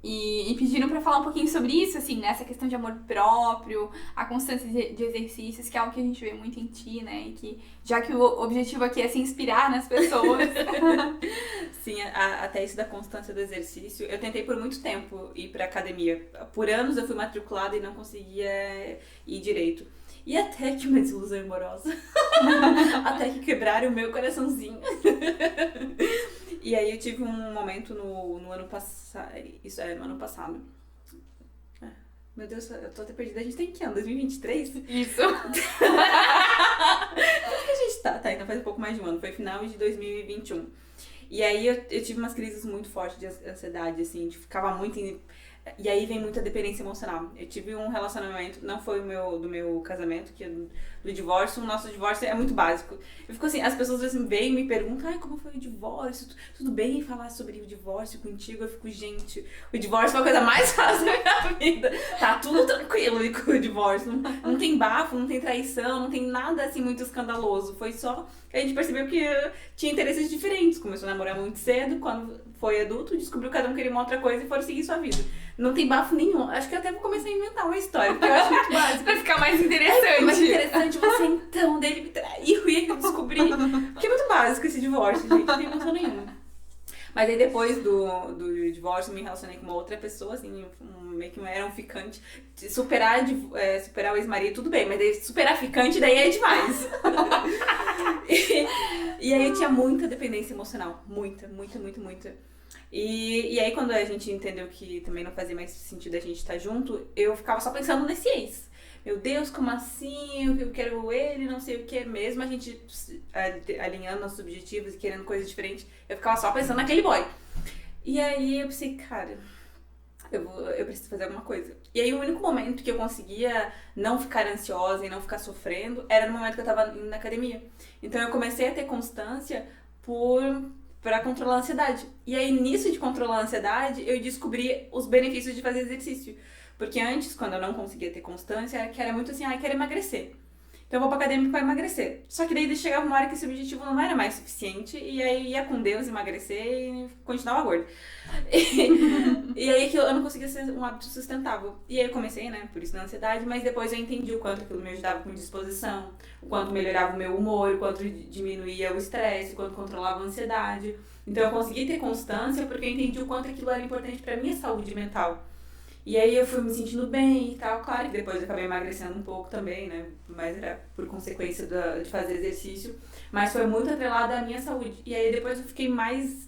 E pediram pra falar um pouquinho sobre isso, assim, né? Essa questão de amor próprio, a constância de exercícios, que é algo que a gente vê muito em ti, né? E que, já que o objetivo aqui é se inspirar nas pessoas. Sim, até isso da constância do exercício. Eu tentei por muito tempo ir pra academia. Por anos eu fui matriculada e não conseguia ir direito. E até que uma desilusão amorosa. Até que quebraram o meu coraçãozinho. E aí eu tive um momento no ano passado. Isso no ano passado. Meu Deus, eu tô até perdida. A gente tem que ano? 2023? Isso. Onde que a gente tá? Tá, então faz um pouco mais de um ano. Foi final de 2021. E aí eu tive umas crises muito fortes de ansiedade, assim, de ficava muito... E aí vem muita dependência emocional. Eu tive um relacionamento, não foi do meu casamento, que é do divórcio. O nosso divórcio é muito básico. Eu fico assim, as pessoas assim, vêm e me perguntam, como foi o divórcio? Tudo bem falar sobre o divórcio contigo? Eu fico, gente, o divórcio foi a coisa mais fácil da minha vida. Tá tudo tranquilo com o divórcio. Não tem bafo, não tem traição, não tem nada assim muito escandaloso. Foi só que a gente percebeu que tinha interesses diferentes. Começou a namorar muito cedo, quando foi adulto, descobriu que cada um queria uma outra coisa e foram seguir sua vida. Não tem bafo nenhum. Acho que eu até vou começar a inventar uma história, porque eu acho muito básico. Pra ficar mais interessante. Mais interessante você então, dele me traiu e eu descobri. Porque é muito básico esse divórcio, gente. Não tem emoção nenhuma. Mas aí depois do divórcio, me relacionei com uma outra pessoa, assim, meio que era um ficante. Superar o ex-marido, tudo bem, mas daí superar ficante, daí é demais. E aí eu tinha muita dependência emocional. Muita. E aí quando a gente entendeu que também não fazia mais sentido a gente estar junto, eu ficava só pensando nesse ex. Meu Deus, como assim? Eu quero ele, não sei o que. Mesmo a gente alinhando nossos objetivos e querendo coisas diferentes, eu ficava só pensando naquele boy. E aí eu pensei, cara, eu preciso fazer alguma coisa. E aí o único momento que eu conseguia não ficar ansiosa e não ficar sofrendo era no momento que eu tava indo na academia. Então eu comecei a ter constância pra controlar a ansiedade. E aí nisso de controlar a ansiedade, eu descobri os benefícios de fazer exercício. Porque antes, quando eu não conseguia ter constância, era muito assim, quero emagrecer. Então eu vou pra academia pra emagrecer. Só que daí chegava uma hora que esse objetivo não era mais suficiente, e aí ia com Deus emagrecer e continuava gorda. E aí eu não conseguia ser um hábito sustentável. E aí eu comecei, né, por isso na ansiedade, mas depois eu entendi o quanto aquilo me ajudava com disposição, o quanto melhorava o meu humor, o quanto diminuía o estresse, o quanto controlava a ansiedade. Então eu consegui ter constância porque eu entendi o quanto aquilo era importante pra minha saúde mental. E aí eu fui me sentindo bem e tal, claro que depois eu acabei emagrecendo um pouco também, né, mas era por consequência de fazer exercício, mas foi muito atrelado à minha saúde. E aí depois eu fiquei mais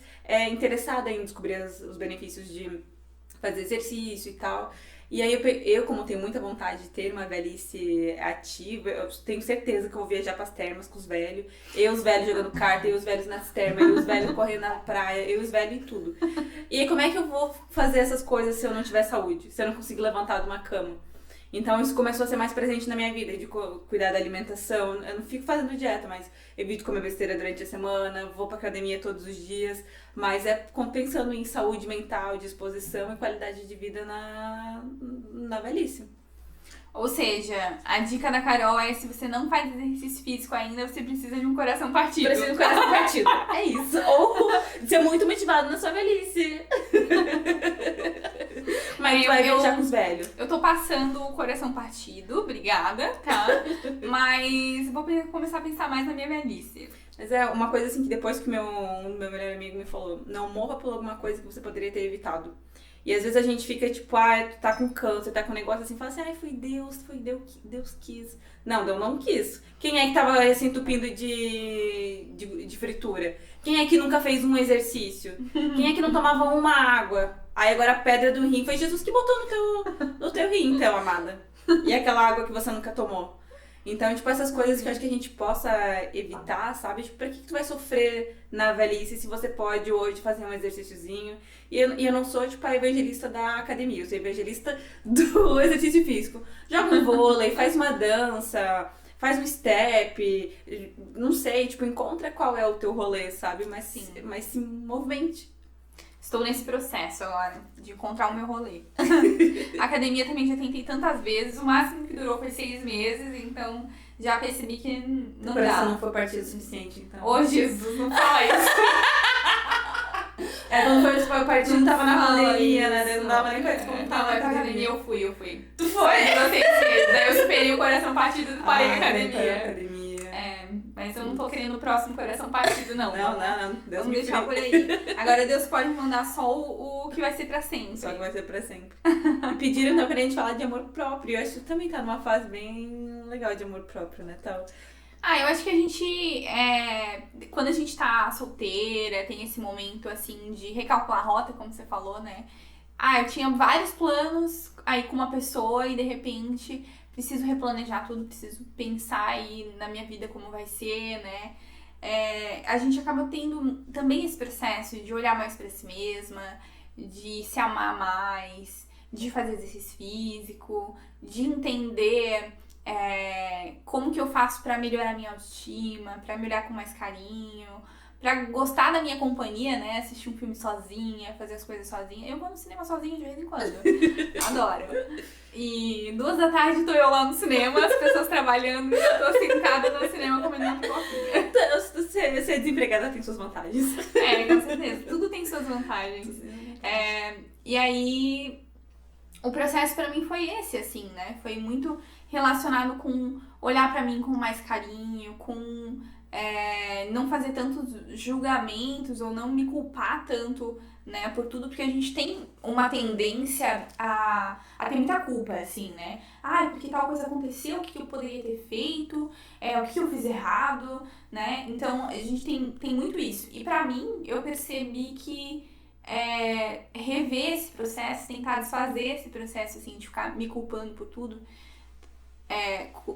interessada em descobrir os benefícios de fazer exercício e tal, E aí eu, como tenho muita vontade de ter uma velhice ativa, eu tenho certeza que eu vou viajar pras termas com os velhos. Eu os velhos jogando carta, eu os velhos nas termas, eu os velhos correndo na praia, eu os velhos em tudo. E aí como é que eu vou fazer essas coisas se eu não tiver saúde? Se eu não conseguir levantar de uma cama? Então isso começou a ser mais presente na minha vida, de cuidar da alimentação. Eu não fico fazendo dieta, mas evito comer besteira durante a semana, vou pra academia todos os dias, mas é pensando em saúde mental, disposição e qualidade de vida na velhice. Ou seja, a dica da Carol é: se você não faz exercício físico ainda, você precisa de um coração partido. Precisa de um coração partido. É isso. Ou ser muito motivado na sua velhice. Mas vai viajar com os velhos. Eu tô passando o coração partido, obrigada, tá? Mas vou começar a pensar mais na minha velhice. Mas é uma coisa assim que depois que meu melhor amigo me falou, não morra por alguma coisa que você poderia ter evitado. E às vezes a gente fica tipo, tu tá com câncer, tá com um negócio assim, fala assim, foi Deus quis. Não, Deus não quis. Quem é que tava se entupindo de fritura? Quem é que nunca fez um exercício? Quem é que não tomava uma água? Aí agora a pedra do rim foi Jesus que botou no teu rim, então, amada. E aquela água que você nunca tomou. Então, tipo, essas coisas que eu acho que a gente possa evitar, sabe? Tipo, pra que tu vai sofrer na velhice se você pode hoje fazer um exercíciozinho? E eu não sou, tipo, a evangelista da academia, eu sou evangelista do exercício físico. Joga um vôlei, faz uma dança, faz um step, não sei, tipo, encontra qual é o teu rolê, sabe? Mas se movimente. Estou nesse processo agora, de encontrar o meu rolê. A academia também já tentei tantas vezes, o máximo que durou foi 6 meses, então já percebi que não dá. Coração não foi partido o suficiente, então. Ô, Jesus, não fala isso. Quando foi o partido, tava na pandemia, né? Não dava nem pra Não, descontar na na academia eu fui. Tu foi? Durou 6 meses, daí eu superei o coração partido e parei na academia. Mas eu não tô querendo o próximo coração partido, não. Não. Deus Vamos me deixar por aí. Agora Deus pode mandar só o que vai ser pra sempre. Só que vai ser pra sempre. E pediram então pra gente falar de amor próprio. Eu acho que tu também tá numa fase bem legal de amor próprio, né, tal? Eu acho que a gente, quando a gente tá solteira, tem esse momento, assim, de recalcular a rota, como você falou, né? Eu tinha vários planos aí com uma pessoa e, de repente, preciso replanejar tudo, preciso pensar aí na minha vida como vai ser, né? A gente acaba tendo também esse processo de olhar mais pra si mesma, de se amar mais, de fazer exercício físico, de entender como que eu faço pra melhorar a minha autoestima, pra me olhar com mais carinho, pra gostar da minha companhia, né? Assistir um filme sozinha, fazer as coisas sozinha. Eu vou no cinema sozinha de vez em quando. Adoro. E 2 da tarde tô eu lá no cinema, as pessoas trabalhando, e eu tô sentada no cinema comendo uma pipoquinha. Ser desempregada tem suas vantagens. Com certeza. Tudo tem suas vantagens. E aí, o processo pra mim foi esse, assim, né? Foi muito relacionado com olhar pra mim com mais carinho, com não fazer tantos julgamentos ou não me culpar tanto, né, por tudo, porque a gente tem uma tendência a ter muita culpa, assim, né? Porque tal coisa aconteceu, o que eu poderia ter feito, o que eu fiz errado, né? Então, a gente tem muito isso. E pra mim, eu percebi que rever esse processo, tentar desfazer esse processo, assim, de ficar me culpando por tudo,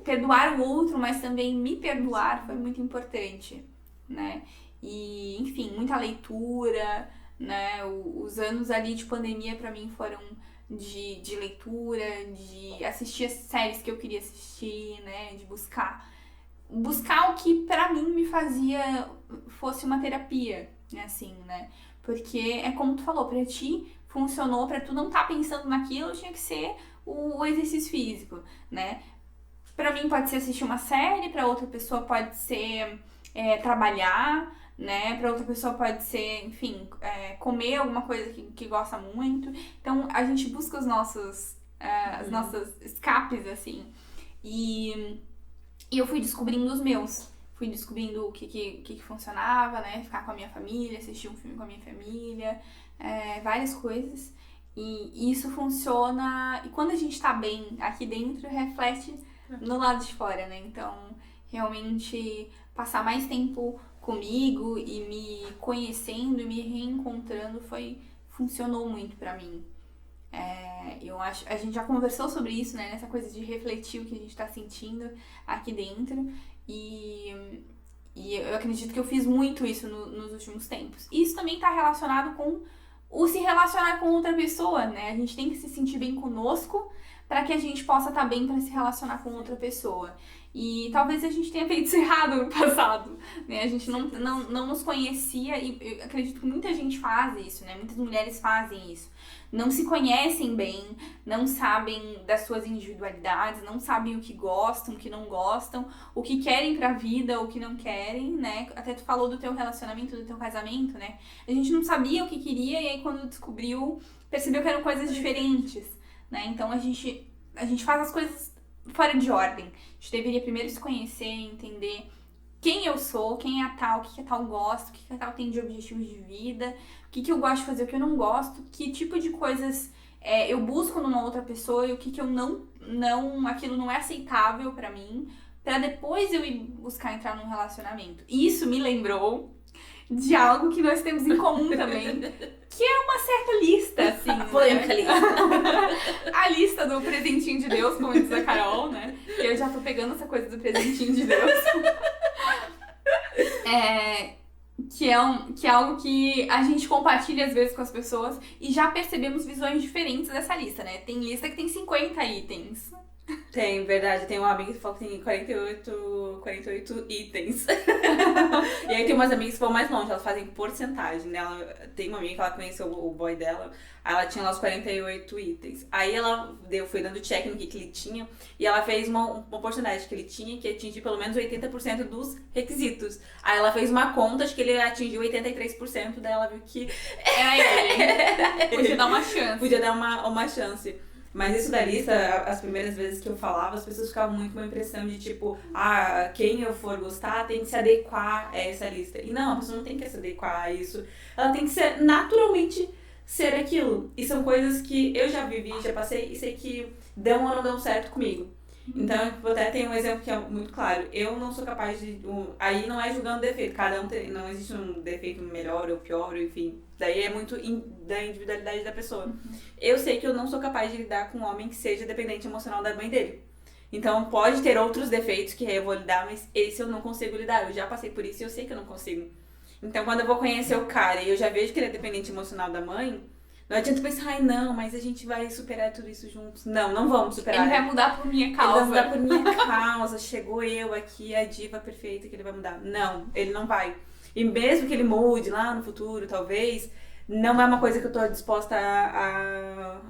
perdoar o outro, mas também me perdoar foi muito importante, né? E, enfim, muita leitura, né? Os anos ali de pandemia pra mim foram de leitura, de assistir as séries que eu queria assistir, né? De buscar o que pra mim me fazia fosse uma terapia, né? Assim, né? Porque é como tu falou, pra ti funcionou, pra tu não tá pensando naquilo, tinha que ser o exercício físico, né? Pra mim pode ser assistir uma série, pra outra pessoa pode ser trabalhar, né? Pra outra pessoa pode ser, enfim, comer alguma coisa que gosta muito. Então a gente busca os nossos as nossas escapes, assim. E eu fui descobrindo os meus. Fui descobrindo o que funcionava, né? Ficar com a minha família, assistir um filme com a minha família, várias coisas. E isso funciona. E quando a gente tá bem aqui dentro, reflete no lado de fora, né? Então, realmente, passar mais tempo comigo e me conhecendo e me reencontrando funcionou muito pra mim. Eu acho, a gente já conversou sobre isso, né? Nessa coisa de refletir o que a gente tá sentindo aqui dentro. E, e eu acredito que eu fiz muito isso nos últimos tempos. E isso também tá relacionado com o se relacionar com outra pessoa, né? A gente tem que se sentir bem conosco para que a gente possa estar bem para se relacionar com outra pessoa. E talvez a gente tenha feito isso errado no passado, né? A gente não nos conhecia e eu acredito que muita gente faz isso, né? Muitas mulheres fazem isso. Não se conhecem bem, não sabem das suas individualidades, não sabem o que gostam, o que não gostam, o que querem pra vida, o que não querem, né? Até tu falou do teu relacionamento, do teu casamento, né? A gente não sabia o que queria e aí quando descobriu, percebeu que eram coisas diferentes, né? Então a gente faz as coisas fora de ordem. A gente deveria primeiro se conhecer, entender quem eu sou, quem é a tal, o que a tal gosta, o que a tal tem de objetivos de vida, o que eu gosto de fazer, o que eu não gosto, que tipo de coisas eu busco numa outra pessoa e o que eu não aquilo não é aceitável pra mim, pra depois eu ir buscar entrar num relacionamento. Isso me lembrou de algo que nós temos em comum também, que é uma certa lista, assim. Polêmica lista. A lista do presentinho de Deus, como diz a Carol, né? Eu já tô pegando essa coisa do presentinho de Deus. Que é algo que a gente compartilha às vezes com as pessoas e já percebemos visões diferentes dessa lista, né? Tem lista que tem 50 itens. Tem, verdade. Tem uma amiga que falou que tem 48 itens. E aí tem umas amigas que vão mais longe, elas fazem porcentagem, né? Tem uma amiga que ela conheceu o boy dela, aí ela tinha lá os 48 itens. Aí ela foi dando check no que ele tinha e ela fez uma porcentagem que ele tinha que atingir pelo menos 80% dos requisitos. Aí ela fez uma conta, acho que ele atingiu 83%, daí ela viu que era ele. Podia dar uma chance. Podia dar uma chance. Mas isso da lista, as primeiras vezes que eu falava, as pessoas ficavam muito com uma impressão de tipo, quem eu for gostar tem que se adequar a essa lista. E não, a pessoa não tem que se adequar a isso. Ela tem que ser naturalmente ser aquilo. E são coisas que eu já vivi, já passei e sei que dão ou não dão certo comigo. Então, tipo, até tem um exemplo que é muito claro. Eu não sou capaz de... Aí não é julgando defeito. Cada um tem... Não existe um defeito melhor ou pior, enfim. Daí é muito da individualidade da pessoa. Eu sei que eu não sou capaz de lidar com um homem que seja dependente emocional da mãe dele. Então, pode ter outros defeitos que eu vou lidar, mas esse eu não consigo lidar. Eu já passei por isso e eu sei que eu não consigo. Então, quando eu vou conhecer o cara e eu já vejo que ele é dependente emocional da mãe... Não adianta pensar, não, mas a gente vai superar tudo isso juntos. Não vamos superar. Ele vai mudar por minha causa. Ele vai mudar por minha causa. Chegou eu aqui, a diva perfeita que ele vai mudar. Não, ele não vai. E mesmo que ele mude lá no futuro, talvez, não é uma coisa que eu tô disposta a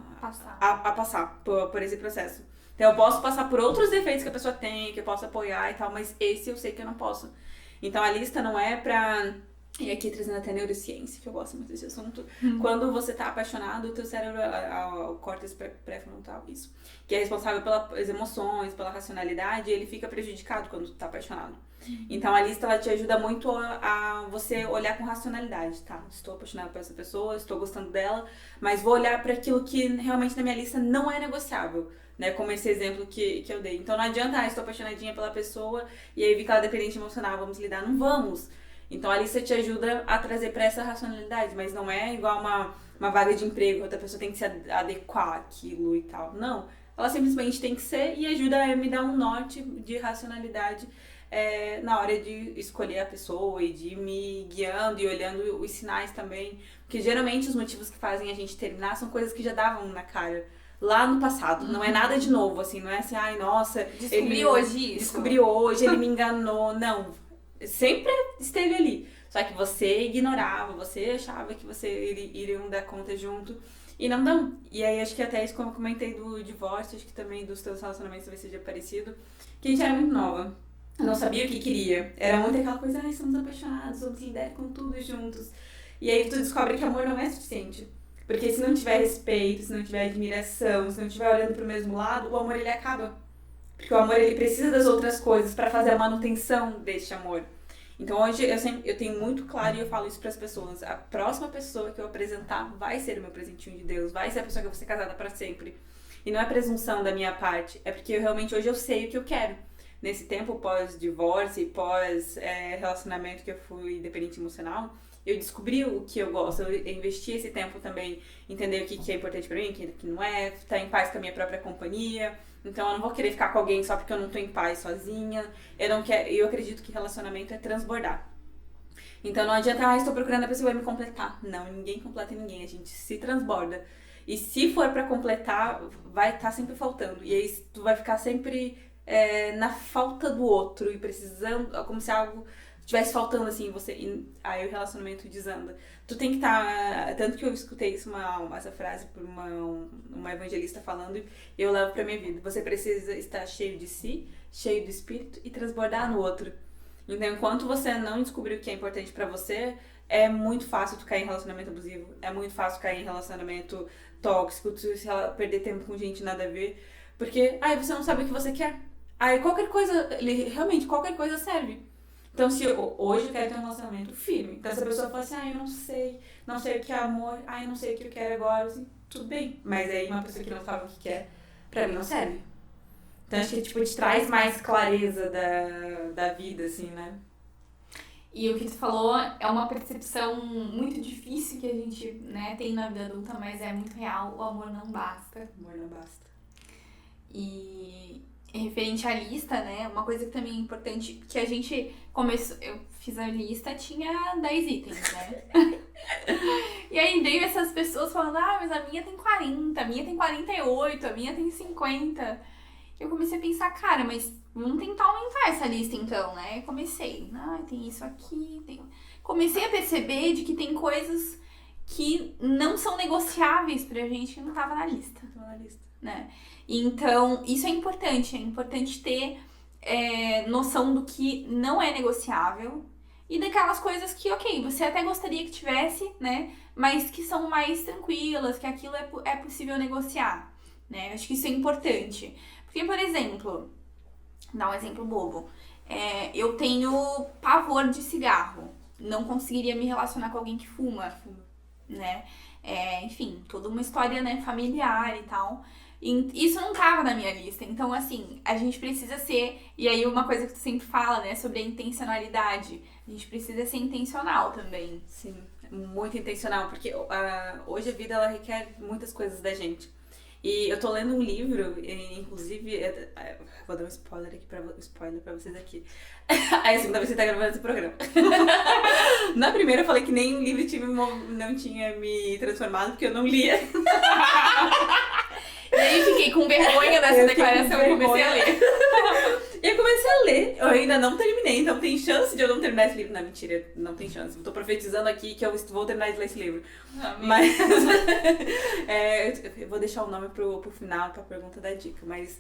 passar por esse processo. Então eu posso passar por outros defeitos que a pessoa tem, que eu posso apoiar e tal, mas esse eu sei que eu não posso. Então a lista não é pra... E aqui trazendo até neurociência, que eu gosto muito desse assunto. Quando você tá apaixonado, o teu cérebro, o córtex pré-frontal, isso, que é responsável pelas emoções, pela racionalidade, ele fica prejudicado quando tu tá apaixonado. Então a lista, ela te ajuda muito a você olhar com racionalidade, tá? Estou apaixonado por essa pessoa, estou gostando dela, mas vou olhar para aquilo que realmente na minha lista não é negociável. Né, como esse exemplo que eu dei. Então não adianta, estou apaixonadinha pela pessoa e aí vi que ela é dependente emocional, vamos lidar, não vamos. Então a lista te ajuda a trazer para essa racionalidade, mas não é igual uma vaga de emprego, outra pessoa tem que se adequar àquilo e tal. Não, ela simplesmente tem que ser e ajuda a me dar um norte de racionalidade na hora de escolher a pessoa e de ir me guiando e olhando os sinais também. Porque geralmente os motivos que fazem a gente terminar são coisas que já davam na cara lá no passado. Não é nada de novo, assim, não é assim, ai, nossa... Descobri hoje isso. Descobri hoje, ele me enganou. Não, sempre esteve ali. Só que você ignorava, você achava que você iriam dar conta junto. E não dão. E aí acho que até isso, como eu comentei do divórcio, acho que também dos teus relacionamentos talvez seja parecido, que a gente era muito nova. Não sabia o que queria. Era muito aquela coisa, ai, somos apaixonados, vamos lidar com tudo juntos. E aí tu descobre que amor não é suficiente. Porque se não tiver respeito, se não tiver admiração, se não estiver olhando pro mesmo lado, o amor ele acaba. Porque o amor ele precisa das outras coisas para fazer a manutenção deste amor. Então hoje eu tenho muito claro e eu falo isso para as pessoas. A próxima pessoa que eu apresentar vai ser o meu presentinho de Deus, vai ser a pessoa que eu vou ser casada para sempre. E não é presunção da minha parte, é porque realmente hoje eu sei o que eu quero. Nesse tempo pós-divórcio e pós-relacionamento que eu fui dependente emocional, eu descobri o que eu gosto, eu investi esse tempo também em entender o que é importante pra mim, o que não é, estar em paz com a minha própria companhia. Então eu não vou querer ficar com alguém só porque eu não tô em paz sozinha. Eu acredito que relacionamento é transbordar. Então não adianta, estou procurando a pessoa que vai me completar. Não, ninguém completa ninguém, a gente se transborda. E se for pra completar, vai estar sempre faltando. E aí tu vai ficar sempre na falta do outro e precisando, como se algo estivesse faltando assim, você. E aí o relacionamento desanda. Tu tem que estar. Tanto que eu escutei isso, essa frase por uma evangelista falando, e eu levo pra minha vida. Você precisa estar cheio de si, cheio do espírito e transbordar no outro. Então, enquanto você não descobrir o que é importante pra você, é muito fácil tu cair em relacionamento abusivo, é muito fácil cair em relacionamento tóxico, tu perder tempo com gente nada a ver, porque aí você não sabe o que você quer. Aí qualquer coisa, realmente qualquer coisa serve. Então, se hoje eu quero ter um relacionamento firme, então se a pessoa fala assim, eu não sei o que é amor, eu não sei o que eu quero agora, assim, tudo bem. Mas aí uma pessoa que não sabe o que quer, pra mim não serve. Então acho que tipo, te traz mais clareza da vida, assim, né? E o que tu falou é uma percepção muito difícil que a gente, né, tem na vida adulta, mas é muito real. O amor não basta. O amor não basta. E referente à lista, né, uma coisa que também é importante, que a gente começou, eu fiz a lista, tinha 10 itens, né? E aí veio essas pessoas falando, mas a minha tem 40, a minha tem 48, a minha tem 50. Eu comecei a pensar, cara, mas vamos tentar aumentar essa lista então, né? Eu comecei, tem isso aqui, comecei a perceber de que tem coisas que não são negociáveis pra gente que não tava na lista. Não na lista. Né? Então, isso é importante ter noção do que não é negociável e daquelas coisas que, ok, você até gostaria que tivesse, né? Mas que são mais tranquilas, que aquilo é possível negociar, né? Acho que isso é importante. Porque, por exemplo, dar um exemplo bobo, eu tenho pavor de cigarro, não conseguiria me relacionar com alguém que fuma, né? Enfim, toda uma história, né, familiar e tal. E isso não tava na minha lista. Então, assim, a gente precisa ser... E aí, uma coisa que tu sempre fala, né, sobre a intencionalidade. A gente precisa ser intencional também. Sim, muito intencional. Porque hoje a vida, ela requer muitas coisas da gente. E eu tô lendo um livro, inclusive... Vou dar um spoiler pra vocês aqui. É a segunda vez que você tá gravando esse programa. Na primeira eu falei que nem o livro não tinha me transformado, porque eu não lia. E aí fiquei com vergonha dessa declaração e comecei a ler. Eu comecei a ler, eu ainda não terminei, então tem chance de eu não terminar esse livro. Não, mentira, não tem chance. Eu tô profetizando aqui que eu vou terminar de ler esse livro. Amém. Mas eu vou deixar o nome pro final, pra pergunta da dica. Mas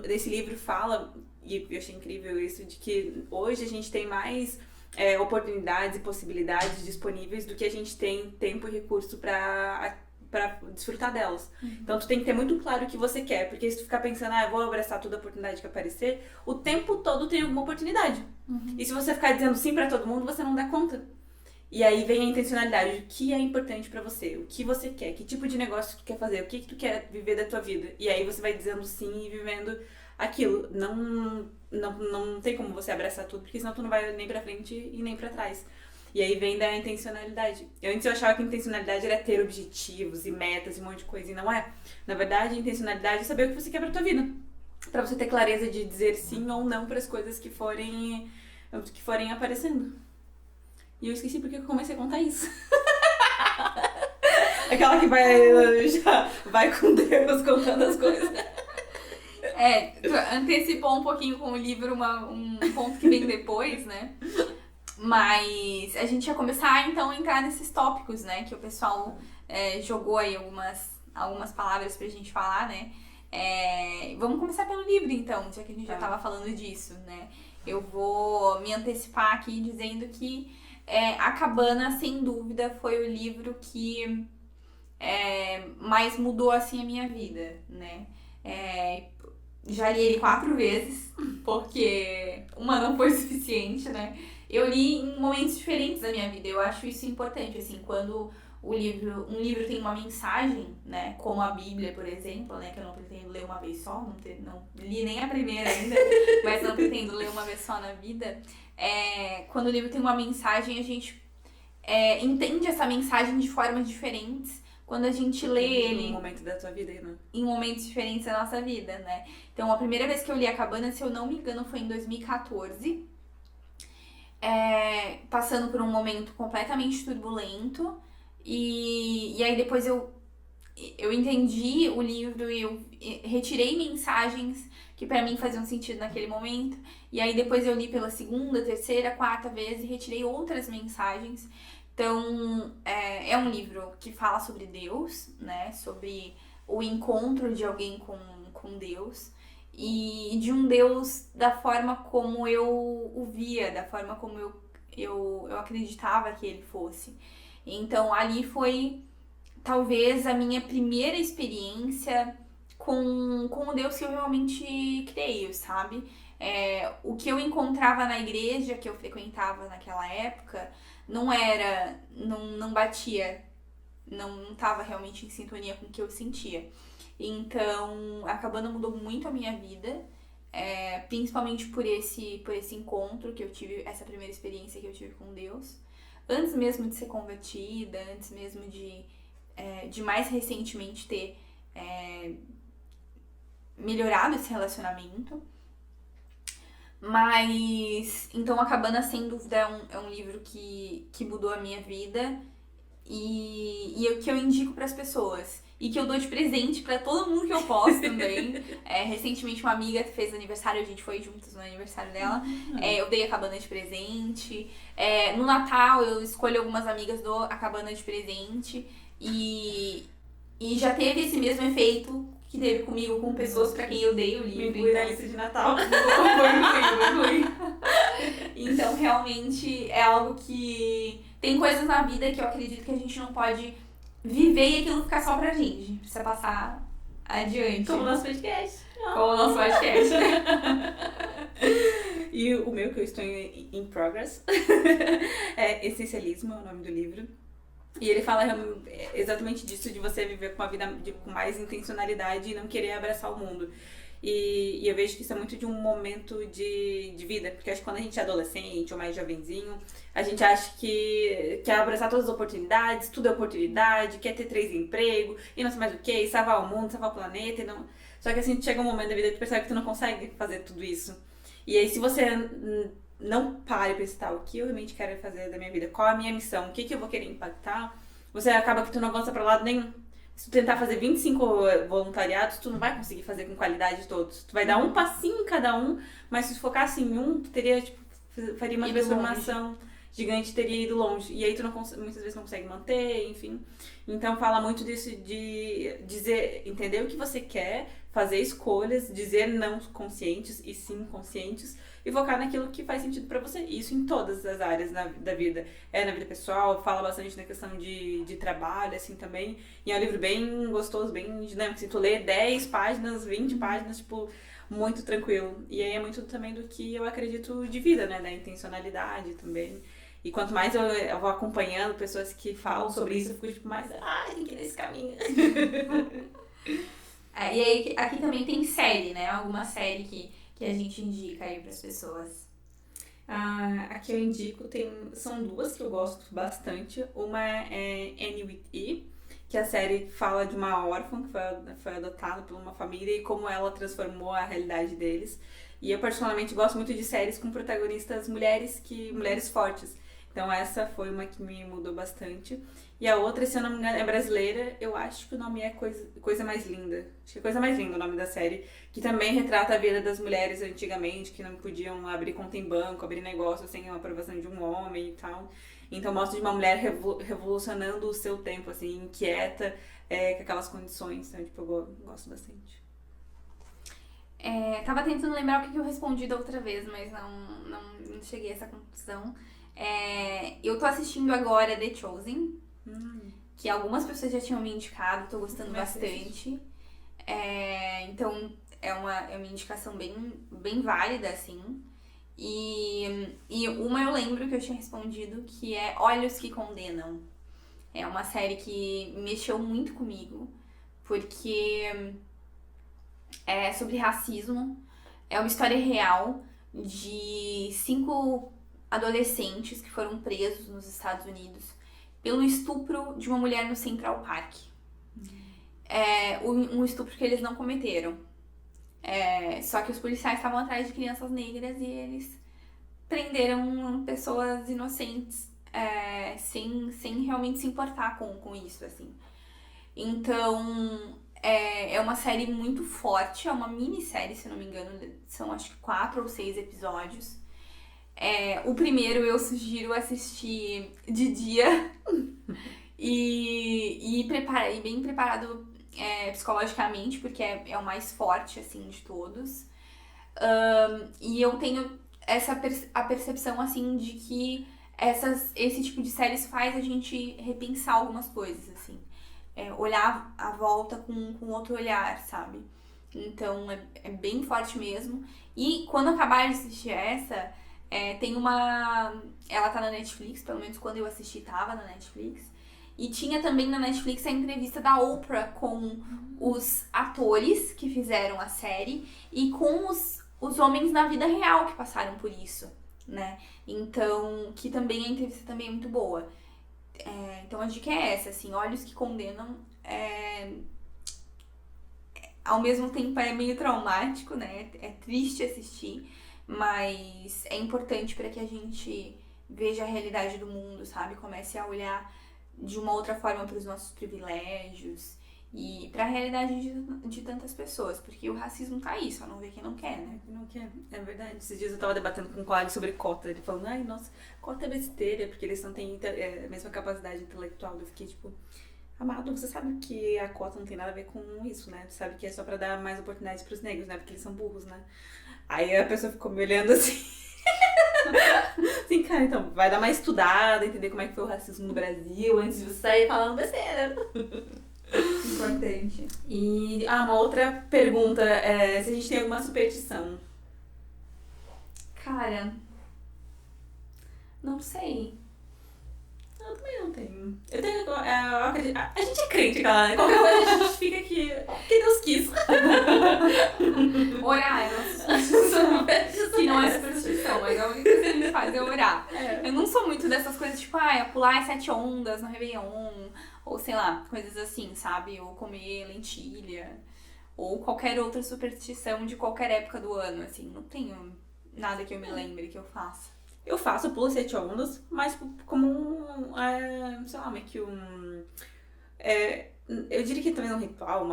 esse livro fala, e eu achei incrível isso, de que hoje a gente tem mais oportunidades e possibilidades disponíveis do que a gente tem tempo e recurso pra desfrutar delas. Então tu tem que ter muito claro o que você quer, porque se tu ficar pensando, eu vou abraçar toda oportunidade que aparecer, o tempo todo tem alguma oportunidade. E se você ficar dizendo sim pra todo mundo, você não dá conta. E aí vem a intencionalidade, o que é importante pra você, o que você quer, que tipo de negócio tu quer fazer, o que tu quer viver da tua vida. E aí você vai dizendo sim e vivendo aquilo. Não tem como você abraçar tudo, porque senão tu não vai nem pra frente e nem pra trás. E aí vem da intencionalidade. Antes eu achava que a intencionalidade era ter objetivos e metas e um monte de coisa, e não é. Na verdade, a intencionalidade é saber o que você quer pra tua vida. Pra você ter clareza de dizer sim ou não pras coisas que forem aparecendo. E eu esqueci porque eu comecei a contar isso. Aquela que vai com Deus contando as coisas. Tu antecipou um pouquinho com o livro um ponto que vem depois, né? Mas a gente ia começar, então, a entrar nesses tópicos, né? Que o pessoal jogou aí algumas palavras pra gente falar, né? Vamos começar pelo livro, então, já que a gente já tava falando disso, né? Eu vou me antecipar aqui dizendo que A Cabana, sem dúvida, foi o livro que mais mudou, assim, a minha vida, né? Já li ele 4 vezes, porque uma não foi suficiente, né? Eu li em momentos diferentes da minha vida. Eu acho isso importante, assim, quando um livro tem uma mensagem, né? Como a Bíblia, por exemplo, né? Que eu não pretendo ler uma vez só, não li nem a primeira ainda, mas não pretendo ler uma vez só na vida. Quando o livro tem uma mensagem, a gente entende essa mensagem de formas diferentes quando a gente lê ele em um momento da tua vida, né? em momentos diferentes da nossa vida, né? Então, a primeira vez que eu li A Cabana, se eu não me engano, foi em 2014, passando por um momento completamente turbulento. E aí depois eu entendi o livro e eu retirei mensagens que pra mim faziam sentido naquele momento. E aí depois eu li pela segunda, terceira, quarta vez e retirei outras mensagens. Então, é um livro que fala sobre Deus, né? Sobre o encontro de alguém com Deus. E de um Deus da forma como eu o via, da forma como eu acreditava que ele fosse. Então, ali foi talvez a minha primeira experiência com o Deus que eu realmente creio, sabe? O que eu encontrava na igreja que eu frequentava naquela época não batia, não estava realmente em sintonia com o que eu sentia. Então, a cabana mudou muito a minha vida, principalmente por esse encontro que eu tive, essa primeira experiência que eu tive com Deus. Antes mesmo de ser convertida, antes mesmo de mais recentemente ter melhorado esse relacionamento. Mas, então, A Cabana, sem dúvida, é um livro que mudou a minha vida e que eu indico para as pessoas. E que eu dou de presente pra todo mundo que eu posso também. Recentemente uma amiga fez aniversário, a gente foi juntos no aniversário dela. Eu dei a cabana de presente. No Natal eu escolho algumas amigas, dou a cabana de presente. E já teve esse mesmo efeito que teve comigo com pessoas pra quem eu dei o livro. Me inclui na lista de Natal. Foi. Então realmente é algo que... Tem coisas na vida que eu acredito que a gente não pode viver e aquilo ficar só pra gente. A gente precisa passar adiante. Como o nosso podcast. Como o nosso podcast. E o meu, que eu estou in progress, é Essencialismo, é o nome do livro. E ele fala exatamente disso, de você viver com uma vida com mais intencionalidade e não querer abraçar o mundo. E eu vejo que isso é muito de um momento de vida, porque acho que quando a gente é adolescente ou mais jovenzinho, a gente acha que quer abraçar todas as oportunidades, tudo é oportunidade, quer ter 3 empregos, e não sei mais o que, salvar o mundo, salvar o planeta. E não... Só que assim, chega um momento da vida que tu percebe que tu não consegue fazer tudo isso. E aí, se você não para e pensar o que eu realmente quero fazer da minha vida, qual a minha missão, o que eu vou querer impactar, você acaba que tu não avança pra lado nenhum. Se tu tentar fazer 25 voluntariados, tu não vai conseguir fazer com qualidade todos. Tu vai dar um passinho em cada um, mas se tu focasse em um, tu teria, faria uma transformação gigante, teria ido longe. E aí tu muitas vezes não consegue manter, enfim. Então fala muito disso, de dizer, entender o que você quer, fazer escolhas, dizer não conscientes e sim conscientes, e focar naquilo que faz sentido pra você. Isso em todas as áreas da vida. Na vida pessoal, fala bastante na questão de trabalho, assim, também. E é um livro bem gostoso, bem dinâmico. Se tu lê 10 páginas, 20 páginas, muito tranquilo. E aí é muito também do que eu acredito de vida, né? Da intencionalidade também. E quanto mais eu vou acompanhando pessoas que falam sobre isso, eu fico mais, tem que ir nesse caminho. E aí, aqui também tem série, né? Alguma série que a gente indica aí pras pessoas. Aqui eu indico, são 2 que eu gosto bastante. Uma é Annie with E, que a série fala de uma órfã que foi adotada por uma família e como ela transformou a realidade deles. E eu particularmente gosto muito de séries com protagonistas mulheres fortes. Então essa foi uma que me mudou bastante. E a outra, se eu não me engano, é brasileira. Eu acho que o nome é Coisa Mais Linda. Acho que é Coisa Mais Linda o nome da série. Que também retrata a vida das mulheres antigamente, que não podiam abrir conta em banco, abrir negócio sem a aprovação de um homem e tal. Então mostra de uma mulher revolucionando o seu tempo, assim, inquieta, com aquelas condições. Então, eu gosto bastante. Tava tentando lembrar o que eu respondi da outra vez, mas não cheguei a essa conclusão. Eu tô assistindo agora The Chosen, que algumas pessoas já tinham me indicado, tô gostando bastante. Então é uma indicação bem válida, assim. E uma eu lembro que eu tinha respondido, que é Olhos que Condenam. É uma série que mexeu muito comigo, porque é sobre racismo. É uma história real de 5 adolescentes que foram presos nos Estados Unidos pelo estupro de uma mulher no Central Park. Um estupro que eles não cometeram. Só que os policiais estavam atrás de crianças negras e eles prenderam pessoas inocentes sem realmente se importar com isso, assim. Então, é uma série muito forte, é uma minissérie, se não me engano, são acho que 4 ou 6 episódios. O primeiro eu sugiro assistir de dia e bem preparado psicologicamente, porque é o mais forte, assim, de todos. E eu tenho a percepção, assim, de que esse tipo de séries faz a gente repensar algumas coisas, assim. Olhar a volta com outro olhar, sabe? Então, é bem forte mesmo. E quando acabar de assistir essa, tem uma... Ela tá na Netflix, pelo menos quando eu assisti tava na Netflix. E tinha também na Netflix a entrevista da Oprah com os atores que fizeram a série e com os homens na vida real que passaram por isso, né? Então, que também a entrevista também é muito boa. Então a dica é essa, assim, Olhos que Condenam, ao mesmo tempo é meio traumático, né? É triste assistir, mas é importante para que a gente veja a realidade do mundo, sabe? Comece a olhar de uma outra forma para os nossos privilégios e para a realidade de tantas pessoas, porque o racismo tá aí, só não vê quem não quer, né? Não quer, é verdade. Esses dias eu tava debatendo com um colega sobre cota, ele falando, ai, nossa, cota é besteira, porque eles não têm a mesma capacidade intelectual. Eu fiquei tipo, amado, você sabe que a cota não tem nada a ver com isso, né? Você sabe que é só pra dar mais oportunidades pros negros, né? Porque eles são burros, né? Aí a pessoa ficou me olhando assim. Assim, cara, então, vai dar uma estudada, entender como é que foi o racismo no Brasil, antes de você sair falando besteira. Importante. E, uma outra pergunta é se a gente tem alguma superstição. Cara, não sei. Eu também não tenho. Eu acredito, a gente é crente, cara. Qualquer coisa a gente justifica que Deus quis. Orar é nossa superstição. Que não é superstição, mas a única coisa que a gente faz é orar. Eu não sou muito dessas coisas, tipo, pular as 7 ondas no Réveillon, ou sei lá, coisas assim, sabe? Ou comer lentilha, ou qualquer outra superstição de qualquer época do ano, assim. Não tenho nada que eu me lembre que eu faça. Eu faço, eu pulo 7 ondas, mas como sei lá, meio que eu diria que também é um ritual,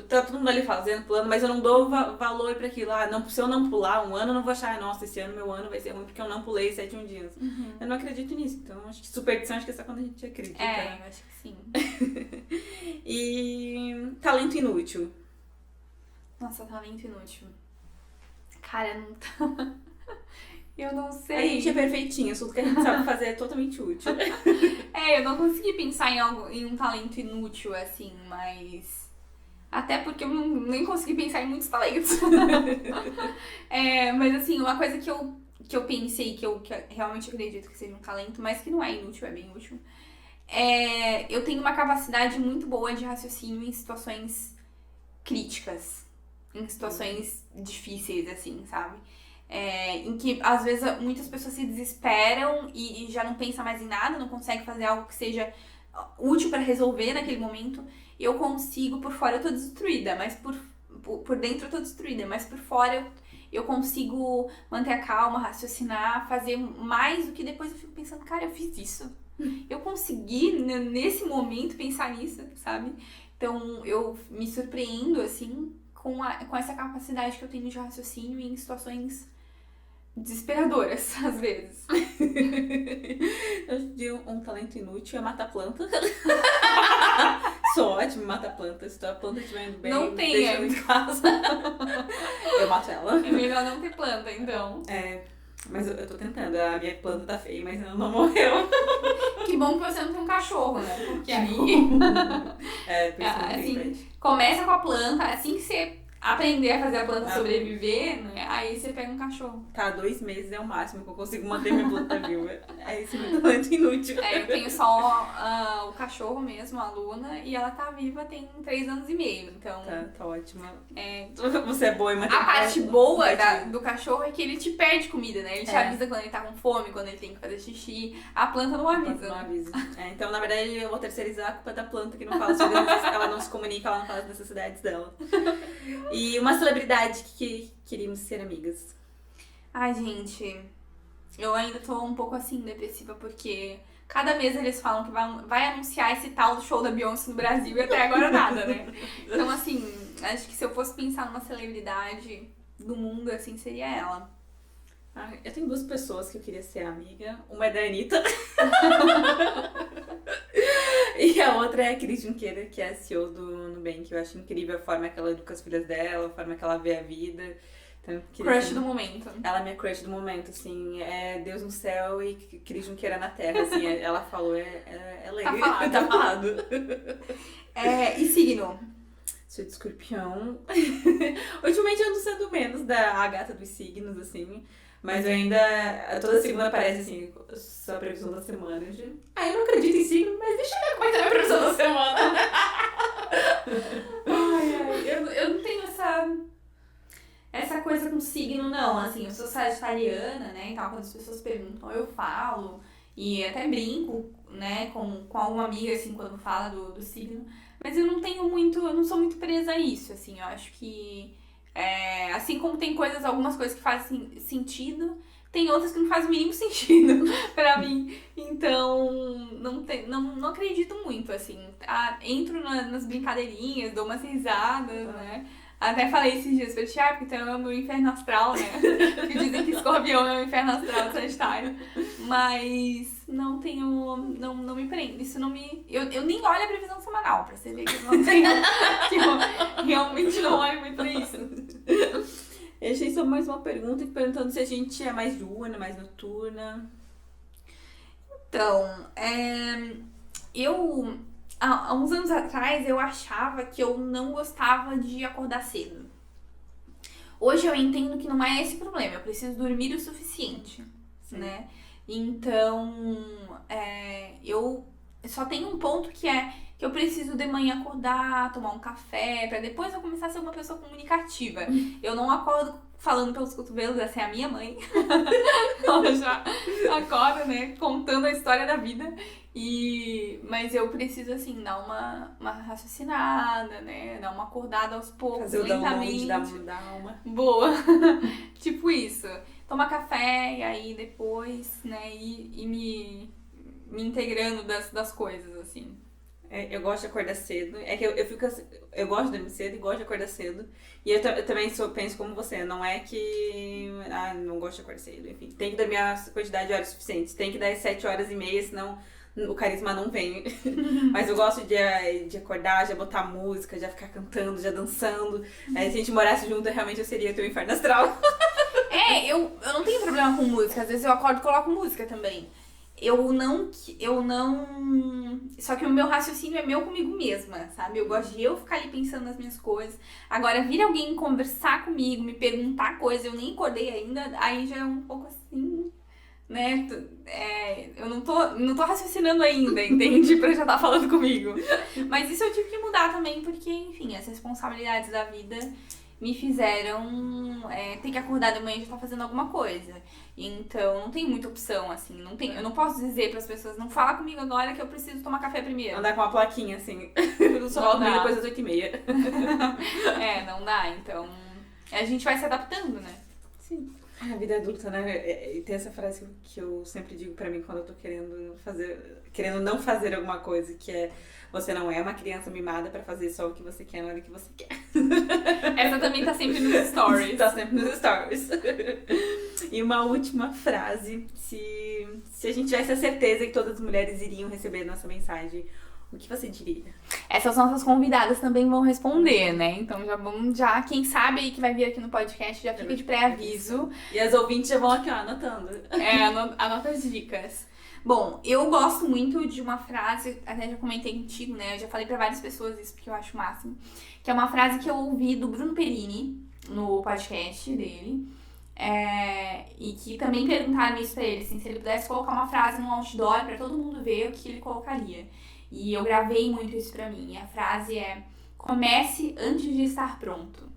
tá todo mundo ali fazendo, pulando, mas eu não dou valor pra aquilo. Se eu não pular um ano, eu não vou achar, nossa, esse ano meu ano vai ser ruim porque eu não pulei 7 dias. Uhum. Eu não acredito nisso, então acho que superstição acho que é só quando a gente acredita. Eu acho que sim. E talento inútil. Nossa, talento inútil. Cara, não tá... Eu não sei. A gente é perfeitinha, tudo que a gente sabe fazer é totalmente útil. Eu não consegui pensar em um talento inútil, assim, mas... Até porque eu nem consegui pensar em muitos talentos. Mas, assim, uma coisa que eu pensei, que eu realmente acredito que seja um talento, mas que não é inútil, é bem útil, eu tenho uma capacidade muito boa de raciocínio em situações críticas, em situações difíceis, assim, sabe? Em que às vezes muitas pessoas se desesperam e já não pensam mais em nada, não conseguem fazer algo que seja útil pra resolver naquele momento. Eu consigo, por fora eu tô destruída, mas por dentro eu tô destruída, mas por fora eu consigo manter a calma, raciocinar, fazer mais do que depois eu fico pensando, cara, eu fiz isso. Eu consegui nesse momento pensar nisso, sabe? Então eu me surpreendo assim com essa capacidade que eu tenho de raciocínio em situações desesperadoras, às vezes. Eu digo um talento inútil é matar planta. Sou ótimo em matar planta. Se a planta estiver indo bem, não tem, deixa ela em casa. Eu mato ela. É melhor não ter planta, então. Mas eu tô tentando. A minha planta tá feia, mas ela não morreu. Que bom que você não tem um cachorro, né? Porque aí... Por isso assim, começa com a planta, assim que você aprender a fazer a planta sobreviver, né? Aí você pega um cachorro. Tá, 2 meses é o máximo que eu consigo manter minha planta viva. É esse meu talento inútil. Eu tenho só o cachorro mesmo, a Luna, e ela tá viva tem 3 anos e meio, então... Tá ótima. É, Você é boa em manter a parte boa viva. do cachorro é que ele te pede comida, né? Ele te avisa quando ele tá com fome, quando ele tem que fazer xixi. A planta não avisa, Não né? avisa. Então, na verdade, eu vou terceirizar a culpa da planta que não fala sobre ela não se comunica, ela não fala as necessidades dela. E uma celebridade que queríamos ser amigas. Ai, gente, eu ainda tô um pouco assim, depressiva, porque cada mês eles falam que vai anunciar esse tal do show da Beyoncé no Brasil e até agora nada, né? Então, assim, acho que se eu fosse pensar numa celebridade do mundo, assim, seria ela. Eu tenho 2 pessoas que eu queria ser amiga. Uma é da Anitta. E a outra é a Cris Junqueira, que é a CEO do Nubank. Eu acho incrível a forma que ela educa as filhas dela, a forma que ela vê a vida. Então, Crush do momento. Ela é minha crush do momento, assim. É Deus no céu e Cris Junqueira na terra, assim. Ela falou, é legal. Tá falado. E signo? Sou de Escorpião. Ultimamente eu ando sendo menos a gata dos signos, assim. Mas eu ainda, toda segunda aparece assim, sua previsão da semana. Eu não acredito em signo, mas deixa eu ver como é que tá a previsão da semana. Eu não tenho essa coisa com signo, não. Assim, eu sou sagitariana, né? Então, quando as pessoas perguntam, eu falo. E até brinco, né, com alguma amiga, assim, quando fala do signo. Mas eu não sou muito presa a isso, assim. Eu acho que... assim como tem algumas coisas que fazem sentido, tem outras que não fazem o mínimo sentido pra mim. Então, não acredito muito, assim. Entro nas brincadeirinhas, dou umas risadas, né? Até falei esses dias pra ti, porque eu amo o inferno astral, né? Que dizem que escorpião é o inferno astral do Sagitário. Mas não me prendo. Isso não me... Eu nem olho a previsão semanal, pra você ver que eu não tenho... que eu realmente não olho muito pra isso. Eu achei só mais uma pergunta perguntando se a gente é mais diurna, mais noturna. Então, eu... Há uns anos atrás eu achava que eu não gostava de acordar cedo. Hoje eu entendo que não é esse o problema, eu preciso dormir o suficiente, né? Então, eu só tenho um ponto que eu preciso de manhã acordar, tomar um café, pra depois eu começar a ser uma pessoa comunicativa. Eu não acordo falando pelos cotovelos, essa é a minha mãe. Ela já acorda, né, contando a história da vida. Mas eu preciso, assim, dar uma raciocinada, né, dar uma acordada aos poucos, fazer lentamente. O download da alma. Boa. Tipo isso. Tomar café e aí depois, né, ir me integrando das coisas, assim. Eu gosto de acordar cedo. É que eu fico assim, eu gosto de dormir cedo e gosto de acordar cedo. E eu também penso como você. Não é que... não gosto de acordar cedo. Enfim, tem que dormir a quantidade de horas suficientes. Tem que dar 7 horas e meia, senão o carisma não vem. Mas eu gosto de acordar, já botar música, já ficar cantando, já dançando. Se a gente morasse junto, realmente eu seria teu inferno astral. Eu não tenho problema com música. Às vezes eu acordo e coloco música também. Eu não... Só que o meu raciocínio é meu comigo mesma, sabe? Eu gosto de eu ficar ali pensando nas minhas coisas. Agora, vir alguém conversar comigo, me perguntar coisa, eu nem acordei ainda, aí já é um pouco assim, né? Eu não tô raciocinando ainda, entende? Pra já estar falando comigo. Mas isso eu tive que mudar também, porque, enfim, as responsabilidades da vida me fizeram ter que acordar de manhã e já estar fazendo alguma coisa. Então, não tem muita opção, assim. Eu não posso dizer pras pessoas, não fala comigo agora que eu preciso tomar café primeiro. Andar com uma plaquinha, assim. Eu só volto depois das 8h30. Não dá. Então, a gente vai se adaptando, né? Sim. A vida adulta, né? E tem essa frase que eu sempre digo pra mim quando eu tô querendo não fazer alguma coisa, que é: você não é uma criança mimada pra fazer só o que você quer na hora que você quer. Essa também tá sempre nos stories. Tá sempre nos stories. E uma última frase: se a gente tivesse a certeza que todas as mulheres iriam receber nossa mensagem, o que você diria? Essas nossas convidadas também vão responder, né? Então quem sabe aí que vai vir aqui no podcast já fica de pré-aviso. E as ouvintes já vão aqui, ó, anotando. Anota as dicas. Bom, eu gosto muito de uma frase, até já comentei contigo, né? Eu já falei pra várias pessoas isso porque eu acho o máximo. Que é uma frase que eu ouvi do Bruno Perini no podcast dele. E que também perguntaram isso pra ele, assim, se ele pudesse colocar uma frase num outdoor pra todo mundo ver, o que ele colocaria. E eu gravei muito isso pra mim. E a frase é: comece antes de estar pronto.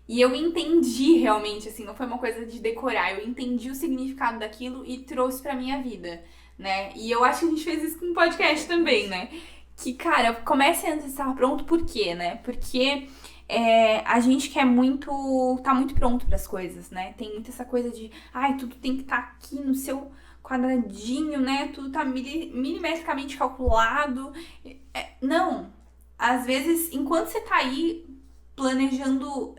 E eu entendi realmente, assim, não foi uma coisa de decorar, eu entendi o significado daquilo e trouxe pra minha vida, né? E eu acho que a gente fez isso com o podcast também, né? Que, cara, comece antes de estar pronto, por quê, né? Porque a gente quer tá muito pronto pras coisas, né? Tem muito essa coisa de, ai, tudo tem que estar aqui no seu quadradinho, né? Tudo tá milimetricamente calculado. Não. Às vezes, enquanto você tá aí planejando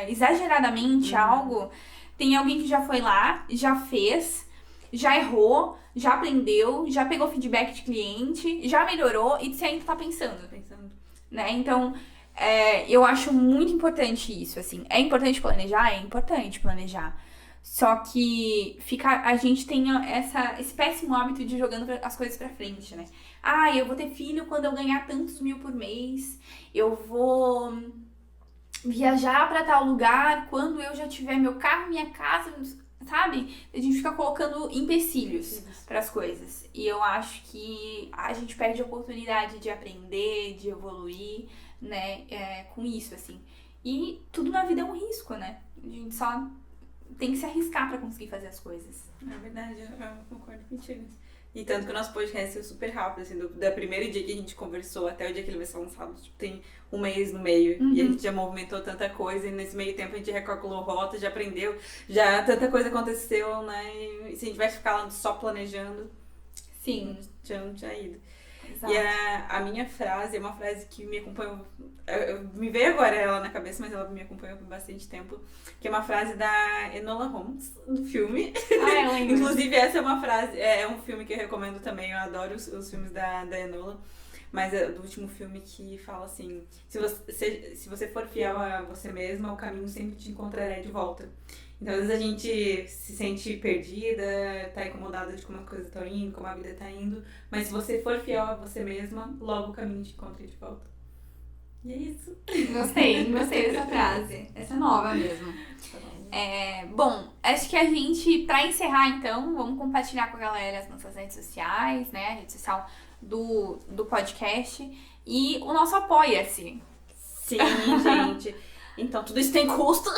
exageradamente algo, tem alguém que já foi lá, já fez, já errou, já aprendeu, já pegou feedback de cliente, já melhorou e você ainda tá pensando, né? Então, eu acho muito importante isso, assim. É importante planejar? É importante planejar. Só que a gente tem esse péssimo hábito de ir jogando as coisas pra frente, né? Ah, eu vou ter filho quando eu ganhar tantos mil por mês. Eu vou viajar pra tal lugar quando eu já tiver meu carro, minha casa, sabe? A gente fica colocando empecilhos pras coisas. E eu acho que a gente perde a oportunidade de aprender, de evoluir, né? Com isso, assim. E tudo na vida é um risco, né? A gente só tem que se arriscar pra conseguir fazer as coisas. É verdade, eu concordo contigo. E tanto que o nosso podcast saiu super rápido, assim, do primeiro dia que a gente conversou até o dia que ele vai ser lançado, tipo, tem um mês no meio. E a gente já movimentou tanta coisa, e nesse meio tempo a gente recalculou rota, já aprendeu, já tanta coisa aconteceu, né? E se a gente vai ficar lá só planejando, sim, já não tinha ido. Exato. E a minha frase é uma frase que me acompanhou, me veio agora ela na cabeça, mas ela me acompanhou por bastante tempo, que é uma frase da Enola Holmes, do filme. Eu lembro. Inclusive essa é uma frase, é um filme que eu recomendo também, eu adoro os filmes da Enola, mas é do último filme que fala assim: se você for fiel a você mesma, o caminho sempre te encontrará de volta. Então, às vezes a gente se sente perdida, tá incomodada de como as coisas estão indo, como a vida tá indo, mas se você for fiel a você mesma, logo o caminho te encontra de volta. E é isso. Gostei dessa frase. Essa é nova mesmo. Bom, acho que a gente, pra encerrar então, vamos compartilhar com a galera as nossas redes sociais, né? A rede social do podcast e o nosso Apoia-se. Sim, gente. Então, tudo isso tem custo.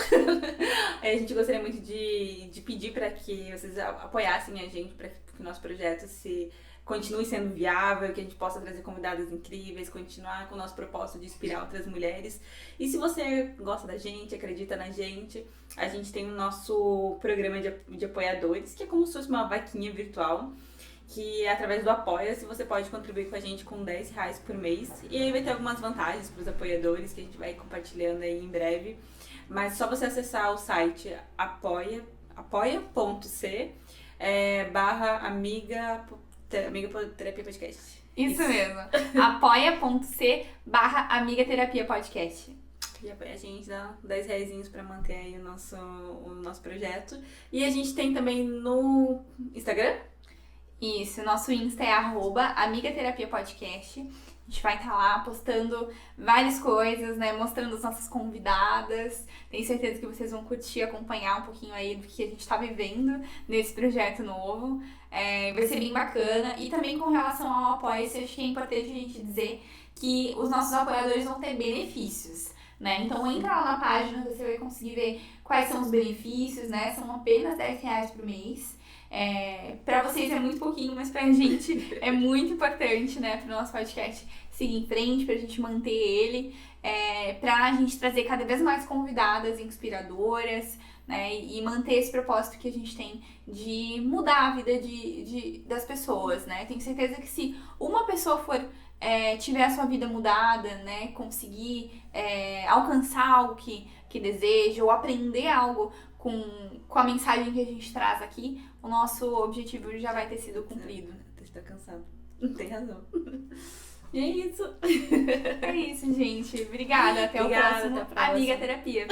A gente gostaria muito de pedir para que vocês apoiassem a gente, para que o nosso projeto continue sendo viável, que a gente possa trazer convidadas incríveis, continuar com o nosso propósito de inspirar outras mulheres. E se você gosta da gente, acredita na gente, a gente tem o nosso programa de apoiadores, que é como se fosse uma vaquinha virtual, que através do Apoia-se você pode contribuir com a gente com R$10 por mês. E aí vai ter algumas vantagens para os apoiadores que a gente vai compartilhando aí em breve. Mas só você acessar o site apoia.c /amiga terapia podcast. Isso mesmo. apoia.c/amiga terapia podcast. E apoia a gente, dá R$10 para manter aí o nosso projeto. E a gente tem também no Instagram. Isso, nosso Insta é @amigaterapia_podcast. A gente vai estar lá postando várias coisas, né? Mostrando as nossas convidadas. Tenho certeza que vocês vão curtir, acompanhar um pouquinho aí do que a gente tá vivendo nesse projeto novo. Vai ser bem bacana. E também com relação ao Apoia-se, acho que é importante a gente dizer que os nossos apoiadores vão ter benefícios, né? Então entra lá na página, você vai conseguir ver quais são os benefícios, né? São apenas R$10 por mês. Pra vocês é muito pouquinho, mas pra gente é muito importante, né? Pro nosso podcast seguir em frente, pra gente manter ele, pra gente trazer cada vez mais convidadas inspiradoras, né? E manter esse propósito que a gente tem de mudar a vida das pessoas, né? Tenho certeza que se uma pessoa tiver a sua vida mudada, né? Conseguir alcançar algo que deseja ou aprender algo com a mensagem que a gente traz aqui, o nosso objetivo já vai ter sido cumprido. Você tá cansado. Não tem razão. E é isso. É isso, gente. Obrigada. Até o próximo Amiga Terapia.